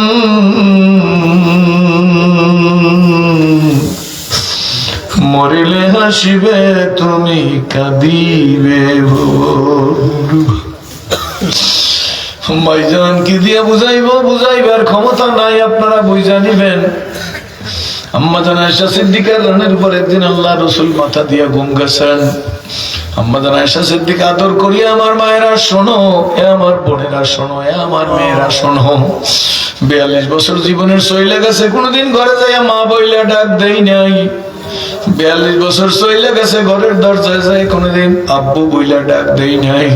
মরিলে হাসিবে তুমি কাঁদিবে। ভাইজান কি দিয়ে বুঝাইব, বুঝাইবার ক্ষমতা নাই, আপনারা বুঝা নিবেন। আম্মা জান আয়েশা সিদ্দিকা রানের উপর একদিন আল্লাহ রাসূল মাথা দিয়ে ঘুম গেছেন। আম্মা জান আয়েশা সিদ্দিকা আদর করিয়া, আমার মায়েরা শোনো, এ আমার বোনেরা শোনো, এ আমার মেয়েরা শোনো, 42 বছর জীবনের চইলে গেছে, কোনোদিন ঘরে যাইয়া মা বইলে ডাক দেই নাই। 42 বছর চইলে গেছে, ঘরের দরজায় যাই কোনোদিন আব্বু বইলা ডাক দেই নাই।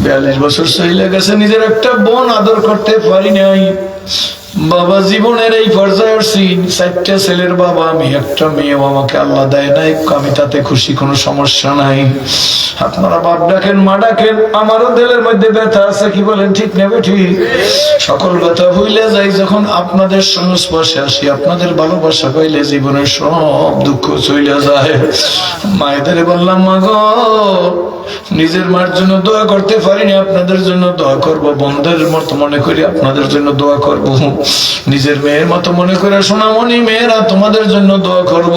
42 বছর চইলে গেছে, নিজের একটা বোন আদর করতে পারি নাই। বাবা জীবনের এই পর্যায়ে আসছি, 4টা ছেলের বাবা আমি, একটা মেয়েও আমাকে আল্লাহ দেয় নাই, আমি তাতে খুশি, কোনো সমস্যা নাই। আপনারা বাপ ডাকেন, মা ডাকেন, আমারও দিলের মধ্যে ব্যথা আছে, কি বলেন ঠিক নেবে? ঠিক। সকল ব্যথা ভুলে যাই যখন আপনাদের সংস্পর্শে আসি, আপনাদের ভালোবাসা পাইলে জীবনের সব দুঃখ চলে যায়। মায়েদের বললাম, মা গো, নিজের মার জন্য দোয়া করতে পারিনি, আপনাদের জন্য দোয়া করব। বন্ধের মতো মনে করি আপনাদের জন্য দোয়া করব। নিজের মেয়ের মতো মনে করে সোনামণি মেয়েরা তোমাদের জন্য দোয়া করব।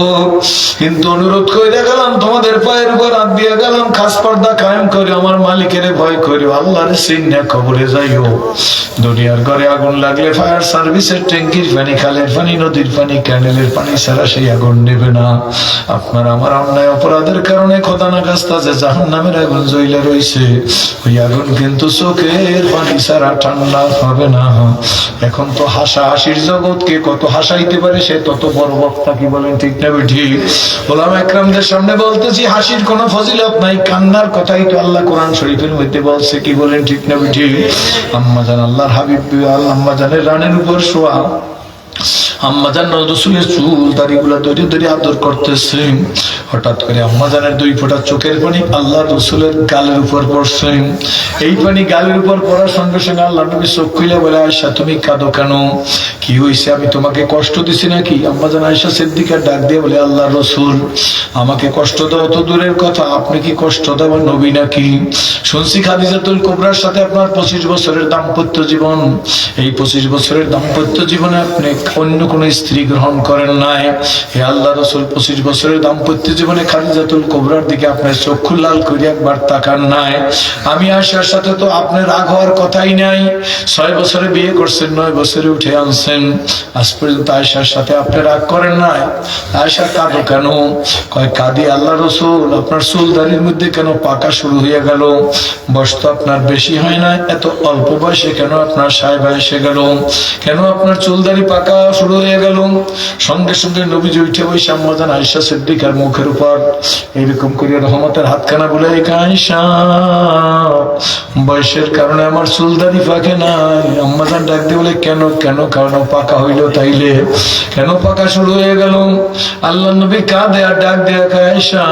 কিন্তু অনুরোধ করে গেলাম, তোমাদের পায়ের উপর হাত দিয়ে গেলাম, খাস পর্দা কায়েম করে আমার মালিকের ভয় করি, আল্লাহর সিন্না কবরে যাইও। দুনিয়ার ঘরে আগুন লাগলে ফায়ার সার্ভিসের ট্যাঙ্কির পানি, খালের পানি, নদীর পানি, ক্যানেলের পানি ছাড়া সেই আগুন নেবে না। আপনার আমার অন্যায় অপরাধের কারণে খোদা না কাস্তা যে জাহান্নামের আগুন জ্বলে রয়েছে, ওই আগুন কিন্তু চোখের পানি ছাড়া ঠান্ডা হবে না। এখন তো হাসাহাসির জগৎকে কত হাসাইতে পারে সে তত বড় বক্তা, কি বলেন ঠিক না ঠিক? ওলামা একরামদের সামনে বলতেছি হাসির কোনো ফজিলত নাই, কান্নার কথাই তো আল্লাহ কোরআন শরীফের মধ্যে বলছে, কি বলেন ঠিক না ঠিক? আম্মা জান আল্লাহর হাবিব আম্মা জানের রানের উপর শোয়া, আম্মাজান রাসূলের চুল দাড়িগুলা ধরে ধরে আদর করতেছে। হঠাৎ করে আম্মাজানের 2 ফোঁটা চোখের পানি আল্লাহ রসুলের গালের উপর পড়ছে। এই পানি গালের উপর পড়ার সঙ্গে সঙ্গে আল্লাহ নবী চোখ খুলে বলে, আয়েশা তুমি কাঁদো কেন? কি হয়েছে? আমি তোমাকে কষ্ট দিছি নাকি? আম্মাজান আয়েশা সিদ্দিকা ডাক দিয়ে বলে, আল্লাহ রসুল আমাকে কষ্ট দাও তো দূরের কথা, আপনি কি কষ্ট দেওয়ার নবী নাকি? শুনছি খাদিজাতুল কুবরার সাথে আপনার 25 বছরের দাম্পত্য জীবন, এই 25 বছরের দাম্পত্য জীবনে আপনি অন্য কোন স্ত্রী গ্রহণ করেন নাই। হে আল্লাহ রসুল 25 বছরের দাম্পত্য জীবনে খাদিজাতুল কুবরার দিকে আপনার চক্ষু লাল করে একবার তাকান নাই। আমি আয়েশার সাথে তো আপনার রাগ হওয়ার কথাই নাই। 6 বছরে বিয়ে করছেন, 9 বছরে উঠে আনছেন, আজ পর্যন্ত আয়েশার সাথে আপনি রাগ করেন নাই। আয়েশা কাঁদো কেন? কয় কাঁদি আল্লাহ রসুল আপনার চুলদারির মধ্যে কেন পাকা শুরু হয়ে গেল? বয়স তো আপনার বেশি হয় না, এত অল্প বয়সে কেন আপনার সাহেবা এসে গেল? কেন আপনার চুলদারি পাকা শুরু হয়ে গেল? সঙ্গে সঙ্গে নবীজি উঠে বসে আম্মাজান আয়েশা সিদ্দিকার মুখের উপর এরকম করে রহমতের হাতখানা বুলাই, আয়েশা বয়সের কারণে আমার চুলদারি পাকে নাই। আম্মাজান ডাক দিয়ে বলে, কেন কেন কারণ পাকা হইল তাইলে? কেন পাকা শুরু হয়ে গেল? আল্লাহ নবী কাঁদে আর ডাক দেয়া, আয়েশা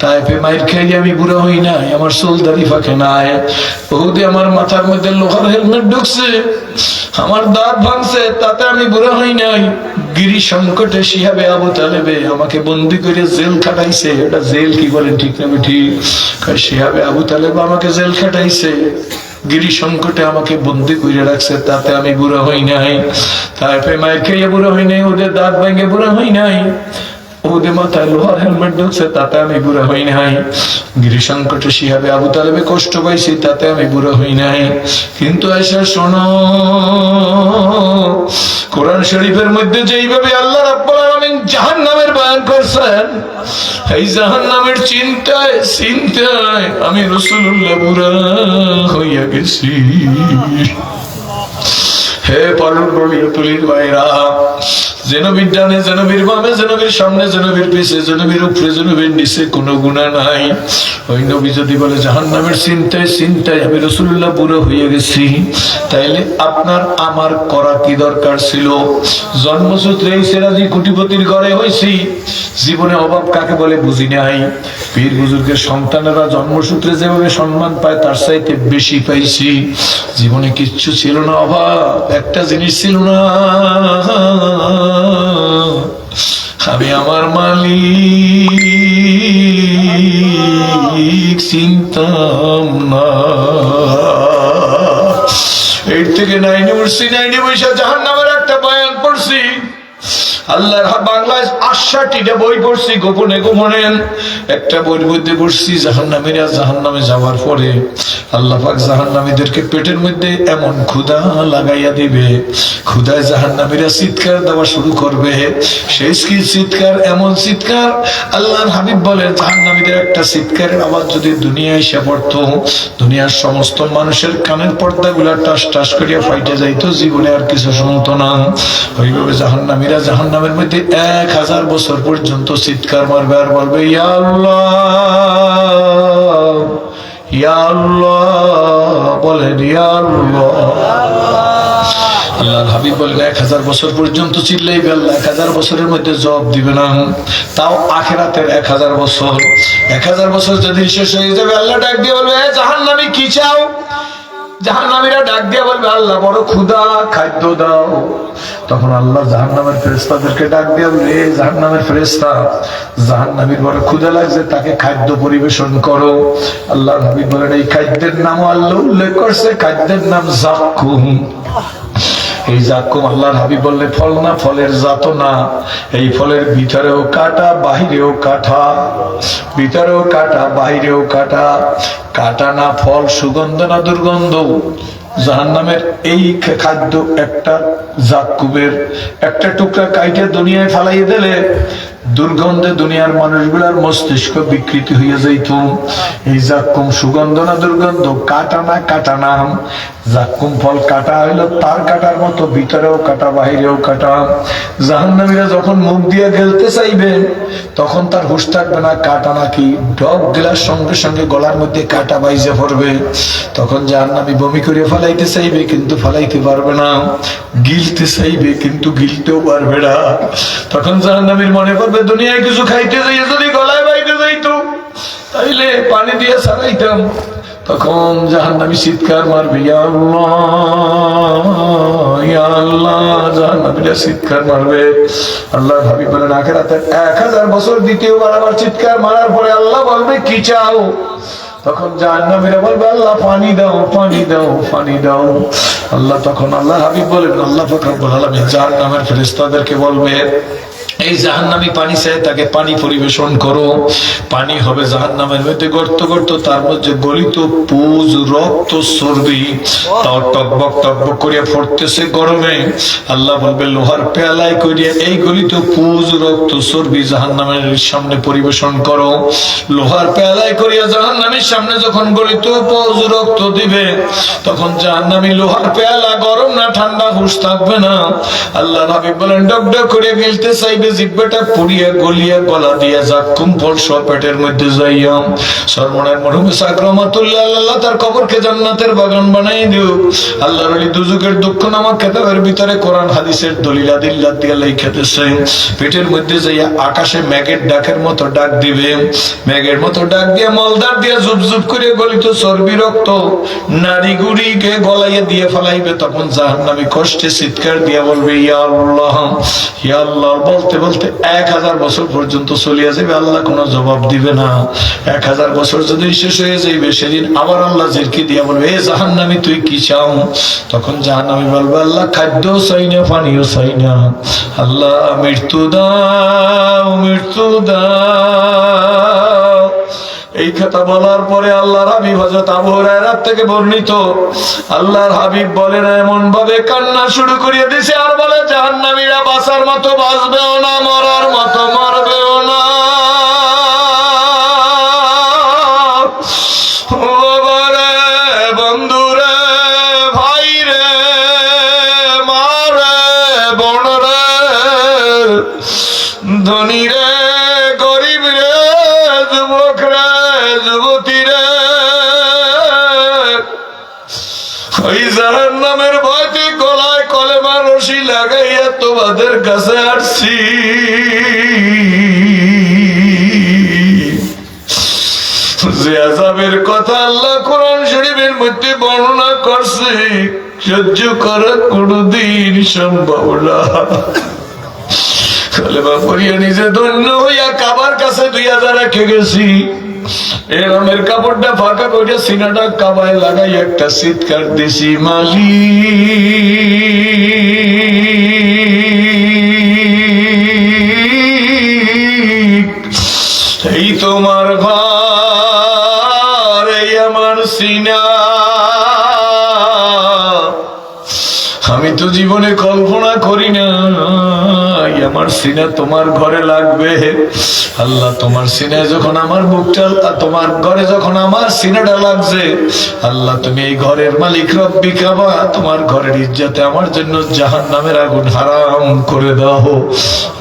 তাইফে মাইর খেয়ে আমি বুড়ো হই নাই, আমার চুলদারি ফাঁকে নাই। ওহুদে আমার মাথার মধ্যে লোহার হেলমেট ঢুকছে, আমার দাঁত ভাঙছে, তাতে আমি বুড়ো হই নাই। গিরি সংকটে শিহাবে আবু তালেবে আমাকে বন্দি করে জেল খাটাইছে। এটা জেল, কি বলেন ঠিক না ঠিক? শিহাবে আবু তালেব আমাকে জেল খাটাইছে, গিরি সংকটে আমাকে বন্দি করে রাখছে, তাতে আমি বুড়ো হই নাই। তাইফে মাইর খেয়ে বুড়ো হই নাই, ওদের দাঁত ভেঙে বুড়ো হই নাই, ওদের মাথায় লোহার হেলমেট ঢুকছে, তাতে আমি বুড়া হই নাই। গিরি সংকটে শিহাবে আবু তালেবে কষ্ট পাইছি, তাতে আমি বুড়া হই নাই। কিন্তু আয়েশা শোনো, কোরআন শরীফের মধ্যে যেইভাবে আল্লাহ রাব্বুল আলামিন জাহান্নামের বয়ান করছেন, এই জাহান্নামের চিন্তায় চিন্তায় আমি রাসূলুল্লাহ বুড়া হইয়া গেছি। হে পালন তুলির ভাইরা, জেনবির ডানে, জেনবির বামে, জেনবির সামনে, জেনবির পিছে, জেনবির উপরে, জেনবির নিচে কোনো গুনাহ নাই। ওই নবী যদি বলে জাহান্নামের চিন্তায় চিন্তায় আমি রাসূলুল্লাহ বুড়ো হয়ে গেছি, তাইলে আপনার আমার করা কি দরকার ছিল? জন্মসূত্রে এই সেরাজি কোটিপতির ঘরে হয়েছি, জীবনে অভাব কাকে বলে বুঝি নাই। পীর বুজুর্গের সন্তানেরা জন্মসূত্রে যেভাবে সম্মান পায় তার চাইতে বেশি পাইছি। জীবনে কিচ্ছু ছিল না, অভাব একটা জিনিস ছিল না, আমি আমার মালিক চিনতাম না। এর থেকে 9 উঠছি, 9 বৈশা জাহান্নামের একটা বয়ান পড়ছি। আল্লাহর বাংলায় 68টা বই পড়ছি, গোপনে গোপনে একটা বইয়ের মধ্যে পড়ছি জাহান্নামীরা জাহান্নামে যাওয়ার পরে আল্লাহ পাক জাহান্নামীদেরকে পেটের মধ্যে এমন ক্ষুধা লাগাইয়া দিবে, ক্ষুধায় জাহান্নামীরা চিৎকার দেওয়া শুরু করবে। সেই চিৎকার, এমন চিৎকার, আল্লাহর হাবিব বলেন জাহান্নামীদের একটা চিৎকারের আওয়াজ যদি দুনিয়ায় এসে পড়তো, দুনিয়ার সমস্ত মানুষের কানের পর্দাগুলা টাস টাস করিয়া ফাইটে যাইতো, জীবনে আর কিছু শুনতো না। ওইভাবে জাহান্নামীরা জাহান্নামের মধ্যে 1000 বছর পর্যন্ত চিৎকার মারবে আর বলবে, ইয়া আল্লাহ, ইয়া আল্লাহ, বলেন ইয়া আল্লাহ। আল্লাহর হাবিব বলেন 1000 বছর পর্যন্ত চিল্লাইবে, আল্লাহ 1000 বছরের মধ্যে জবাব দিবে না। তাও আখিরাতের 1000 বছর, 1000 বছর যেদিন শেষ হয়ে যাবে আল্লাহ ডাক দিয়ে বলবে, জাহান্নামী কি চাও? জাহান্নামীরা ডাক দিয়ে বলবে, আল্লাহ বড় ক্ষুধা, খাদ্য দাও। তখন আল্লাহ জাহান্নামের ফেরেশতাদেরকে ডাক দিয়ে বলবে, জাহান্নামের ফেরেশতা, জাহান্নামীর বড় ক্ষুধা লাগছে, তাকে খাদ্য পরিবেশন করো। আল্লাহ নবী বলেন, এই খাদ্যের নামও আল্লাহ উল্লেখ করছে, খাদ্যের নাম যাক্কুম। এই যাক্কুম আল্লাহর হাবিব বললে ফল না, ফলের জাত না, এই ফলের ভিতরেও কাটা, বাহিরেও কাটা, ভিতরেও কাটা, বাহিরেও কাটা। কাটা না ফল, সুগন্ধ না দুর্গন্ধ। জাহান্নামের এই খাদ্য একটা যাক্কুমের একটা টুকরা কাইটে দুনিয়ায় ফালাইয়ে দিলে দুর্গন্ধে দুনিয়ার মানুষগুলার মস্তিষ্ক বিকৃতি হইয়া যাইত। এই জাক্কুম সুগন্ধ না দুর্গন্ধ, কাটা না কাটা না। জাক্কুম ফল কাটা হইলো তার কাটার মতো, ভিতরেও কাটা বাহিরেও কাটা। জাহান্নামীরা যখন মুখ দিয়ে গেলতে চাইবে তখন তার হুঁশ থাকবে না কাটা নাকি। ডগ গেলার সঙ্গে সঙ্গে গলার মধ্যে কাটা বাইজে পড়বে। তখন জাহান্নামী বমি করে ফালাইতে চাইবে কিন্তু ফালাইতে পারবে না, গিলতে চাইবে কিন্তু গিলতেও পারবে না। তখন জাহান্নামীর মনে পড়বে দুনিয়ায় কিছু খাইতে যাইয়ে যদি গলায় বাইতে যাইতো তাইলে পানি দিয়ে ছাড়াইতাম। তখন জাহান্নামী চিৎকার মারবে, ইয়া আল্লাহ ইয়া আল্লাহ। জাহান্নামীরা চিৎকার মারবে। আল্লাহ হাবিব বলেন আখিরাতে 1000 বছর দ্বিতীয়বার আবার চিৎকার মারার পরে আল্লাহ বলবে কি চাও? তখন জাহান্নামীরা বলবে আল্লাহ পানি দাও পানি দাও পানি দাও। আল্লাহ তখন আল্লাহ হাবিব বলেন, আল্লাহ পাক রব্বুল আলামিন জাহান্নামের ফেরেশতাদেরকে বলবে এই জাহান্নামী পানি চায় তাকে পানি পরিবেশন করো। পানি হবে জাহান্নামের মধ্যে গর্ত গর্ত, তার মধ্যে গলিত পুজ রক্ত চর্বি, তাও টকবক টকবক করিয়া ফুটতেছে গরমে। আল্লাহ বলবে লোহার পেয়ালায় করিয়া এই গলিত পুজ রক্ত চর্বি জাহান্নামের সামনে পরিবেশন করো। লোহার পেয়ালায় করিয়া জাহান্নামীর সামনে যখন গলিত পুজ রক্ত দিবে তখন জাহান্নামী লোহার পেয়ালা গরম না ঠান্ডা হুঁশ থাকবে না। আল্লাহ হাবিব বলেন ডক ডক করে গিলতে চাইবে, জিহ্বাটা পুড়িয়া গলিয়া গলা দিয়া জাক্কুম ফল সব পেটের মধ্যে যাইয়া। সরমনের মরহুমে সাক রহমাতুল্লাহ আল্লাহ তার কবরকে জান্নাতের বাগান বানাই দিও। আল্লাহর ওলি দুজুকের দুঃখ নামক কিতাবের ভিতরে কোরআন হাদিসের দলিল আদিল্লাহ দিয়া লিখতেছে পেটের মধ্যে যাইয়া আকাশে মেঘের ডাকের মতো ডাক দিবে। মেঘের মতো ডাক দিয়া মলদার দিয়া জুপ জুপ করে গলিত চর্বি রক্ত নাড়ি গুড়িকে গলাইয়া দিয়ে ফেলাইবে। তখন জাহান্নামী কষ্টে চিৎকার দিয়া বলবে ইয়া আল্লাহ ইয়া আল্লাহ। বলতে বলতে 1000 বছর পর্যন্ত চলিয়া যাবে, আল্লাহ কোনো জবাব দিবে না। 1000 বছর যদি শেষ হয়ে যাইবে সেদিন আবার আল্লাহ জিরকি দিয়া বলবে এ জাহান্নামী তুই কি চাও? তখন জাহান্নামী বলবে আল্লাহ খাদ্য চাই না পানিও চাই না, আল্লাহ মৃত্যু দাও মৃত্যু দাও। এই কথা বলার পরে আল্লাহর হাবিব হযরত আবু হুরায়রা থেকে বর্ণিত, আল্লাহর হাবিব বলেন এমন ভাবে কান্না শুরু করিয়ে দিয়েছে আর বলে জাহান্নামীরা বাঁচার মতো বাঁচবেও না, মরার মতো মরবেও না। বাবারে বন্ধুরে ভাইরে মারে বোনরে ধনী রে গরিব রে যুবক রে যুবতী রে, ওই জাহান্নামের ভয়তে গলায় কলেমা রশি লাগাইয়া তোমাদের কাছে আসছি। যে আযাবের কথা আল্লাহ কোরআন শরীফের মধ্যে বর্ণনা করছে সহ্য করা কোনদিন সম্ভব না। কলেমা পড়িয়া নিজে ধন্য হইয়া কাবার কাছে 2000 রেখে গেছি। এরমের কাপড়টা ফাঁকা করে সিনাটা কাবায় লাগাই একটা চিৎকার দিছি মালিক এই তোমার ঘর এই আমার সিনা। আমি তো জীবনে কল্পনা করি না আমার সিনা তোমার ঘরে লাগবে। আল্লাহ তোমার সিনায় যখন আমার বুকটা, তোমার ঘরে যখন আমার সিনাটা লাগছে, আল্লাহ তুমি এই ঘরের মালিক রব্বি কাবা, তোমার ঘরের ইজ্জতে আমার জন্য জাহান্নামের আগুন হারাম করে দাও।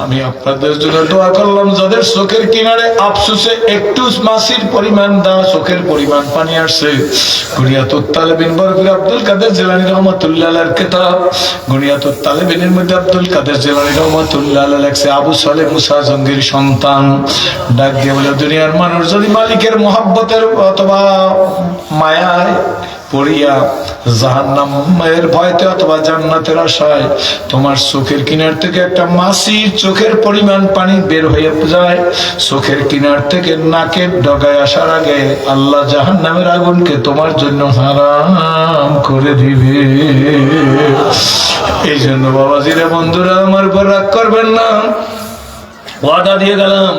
আমি আপনাদের জন্য দোয়া করলাম যাদের চোখের কিনারে আফসোসে একটু মাসির পরিমাণ চোখের পরিমাণ পানি আসছে। গুনিয়াতুত তালেবিন বরফির আব্দুল কাদের জিলানী রহমাতুল্লাহ আলাইহির কিতাব গুনিয়াতুত তালেবিনের মধ্যে আব্দুল কাদের জিলানী রহমাতুল্লাহ আলাইহি লেখছে আবু সালেহ মুসা জঙ্গির সন্তান ডাক দিয়ে বলে দুনিয়ার মানুষ যদি মালিকের মহব্বতের অথবা মায়ায় পড়িয়া জাহান্নামের ভয়তে অথবা জান্নাতের আশায় তোমার চোখের কিনার থেকে একটা মাসির চোখের পরিমাণ পানি বের হয়ে যায়, চোখের কিনার থেকে নাকের ডগায় আসার আগে আল্লাহ জাহান্নামের আগুনকে তোমার জন্য হারাম করে দিবে। এই জন্য বাবাজিরা বন্ধুরা আমার উপর রাগ করবেন না, ওয়াদা দিয়ে গেলাম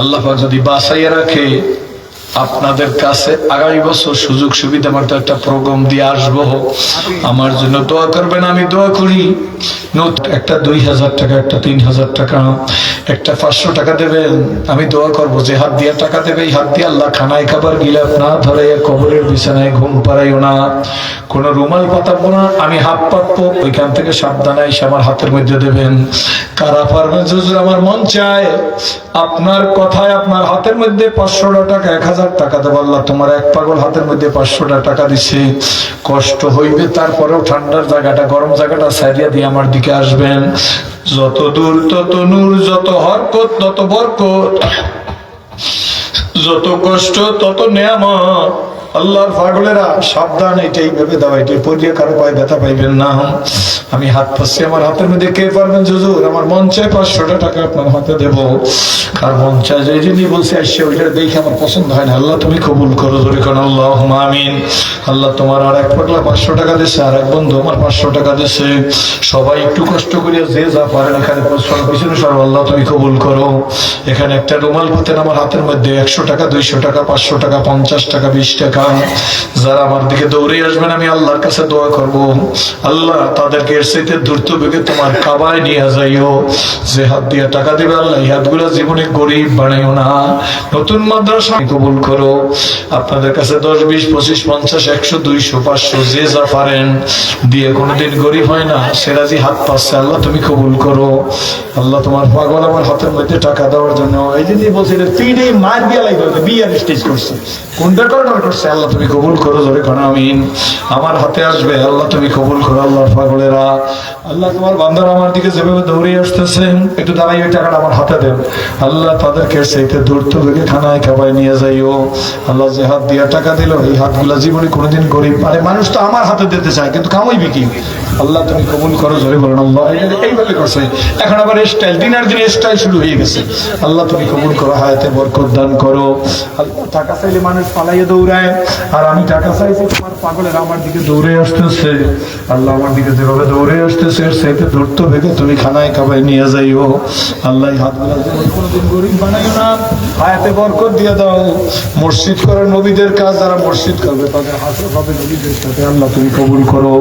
আল্লাহ পাক যদি বাঁচাইয়া রাখে আপনাদের কাছে আগামী বছর সুযোগ সুবিধা মতো একটা প্রোগ্রাম দিয়ে আসবো। আমার জন্য দোয়া করবেন, আমি দোয়া করি। একটা 2000 টাকা, একটা 3000 টাকা, একটা 500 টাকা দেবেন। আমি দোয়া করবো যে হাত দিয়ে টাকা দেবে, এই হাত দিয়ে আল্লাহ খানায় খাবার গিলাপ না ধরাইয়া কবরের বিছানায় ঘুম পাড়াইও না, কোনো রুমাল পাতাবো না, আমি হাত পাতবো, ওইখান থেকে সাবধানে এসে আমার হাতের মধ্যে দেবেন। কারা পারবেন হুজুর? আমার মন চায় আপনার কথায় আপনার হাতের মধ্যে 500 টাকা, 1000 টাকা দেবো। আল্লাহ তোমার এক পাগল হাতের মধ্যে 500 টাকা দিছে, কষ্ট হইবে, তারপরেও ঠান্ডার জায়গাটা, গরম জায়গাটা সাইডিয়া দিয়ে আমার দিকে আসবেন। যত দূর তত নূর, যত হরকত তত বরকত, যত কষ্ট তত নেয়ামত। আল্লাহর পাগলেরা সাবধান, এটাই ভেবে দাও, এটাই পড়িয়ে কারো পায়ে ব্যথা পাইবেন না। আমি হাত পাচ্ছি আমার হাতের মধ্যে, কে পারবেন হুজুর? আমার মন চায় 500 টাকা আপনার হাতে দেব। কার মন চায় যে যিনি বলছে আসছে ওইটা দেখে আমার পছন্দ হয় না, আল্লাহ তুমি কবুল করো, জোরে কোন আল্লাহুম্মা আমিন। আল্লাহ তোমার আর এক পাগলা 500 টাকা দিচ্ছে, আর এক বন্ধু আমার 500 টাকা দিচ্ছে, সবাই একটু কষ্ট করিয়া যে যা পারেন এখানে পিছনে সর, আল্লাহ তুমি কবুল করো। এখানে একটা রুমাল পাতেন আমার হাতের মধ্যে, 100 টাকা, 200 টাকা, 500 টাকা, 50 টাকা, 20 টাকা। যারা আমার দিকে দৌড়ে আসবেন আমি আল্লাহর কাছে দোয়া করব, আল্লাহ তাদেরকে এর চাইতে দ্রুত বেগে তোমার কাবায় নিয়ে যাইও। যে হাত দিয়ে টাকা দিবে আল্লাহ এই হাতগুলো জীবনে গরিব বানাইও না। নতুন মাদ্রাসা কবুল করো। আপনাদের কাছে 10, 20, 25, 50, 100, 200, 500 যে যা পারেন দিয়ে কোনোদিন গরিব হয় না, সেরা যে হাত পাচ্ছে আল্লাহ তুমি কবুল করো। আল্লাহ তোমার পাগল আমার হাতের মধ্যে টাকা দেওয়ার জন্য, এই যে বলছি তিনে মার দিয়ে লাগবে, বিয়ার স্টেজ করছে, কোনটা করার করছে, আল্লাহ তুমি কবুল করো, ধরে কোন আমিন। আমার হাতে আসবে, আল্লাহ তুমি কবুল করো। আল্লাহর পাগলেরা, আল্লাহ তোমার বান্দারা আমার দিকে যেভাবে দৌড়ে আসতেছেন, একটু দাঁড়াই, ওই টাকাটা আমার হাতে দেন। আল্লাহ তাদেরকে সেইতে দূরত্ব থেকে খানায় খাবায় নিয়ে যাইও। আল্লাহ যে হাত দিয়ে টাকা দিল, এই হাতগুলা জীবনে কোনোদিন গরিব, আরে মানুষ তো আমার হাতে দিতে চায় কিন্তু কামাইবি কি? আল্লাহ তুমি কবুল করো, জোরে বলেন আল্লাহ। এইভাবে করছে, এখন আবার স্টাইল, দিনের দিনে স্টাইল শুরু হয়ে গেছে। আল্লাহ তুমি কবুল করো, হায়াতে বরকত দান করো। আল্লাহ টাকা চাইলে মানুষ পালাইয়ে দৌড়ায়, আর আমি টাকা চাইছি তোমার পাগলের আমার দিকে দৌড়ে আসতেছে। আল্লাহ আমার দিকে যেভাবে দৌড়ে আসতেছে সেইতে দূরত্ব ভেবে তুমি খানায় খাবায় নিয়ে যাইও। আল্লাহ হাতগুলা কোনোদিন গরিব বানাইও না, হায়াতে বরকত দিয়ে দাও। মসজিদ করার নবীদের কাজ, যারা মসজিদ করবে তাদের হাতে হবে নবীদের সাথে, আল্লাহ তুমি কবুল করো।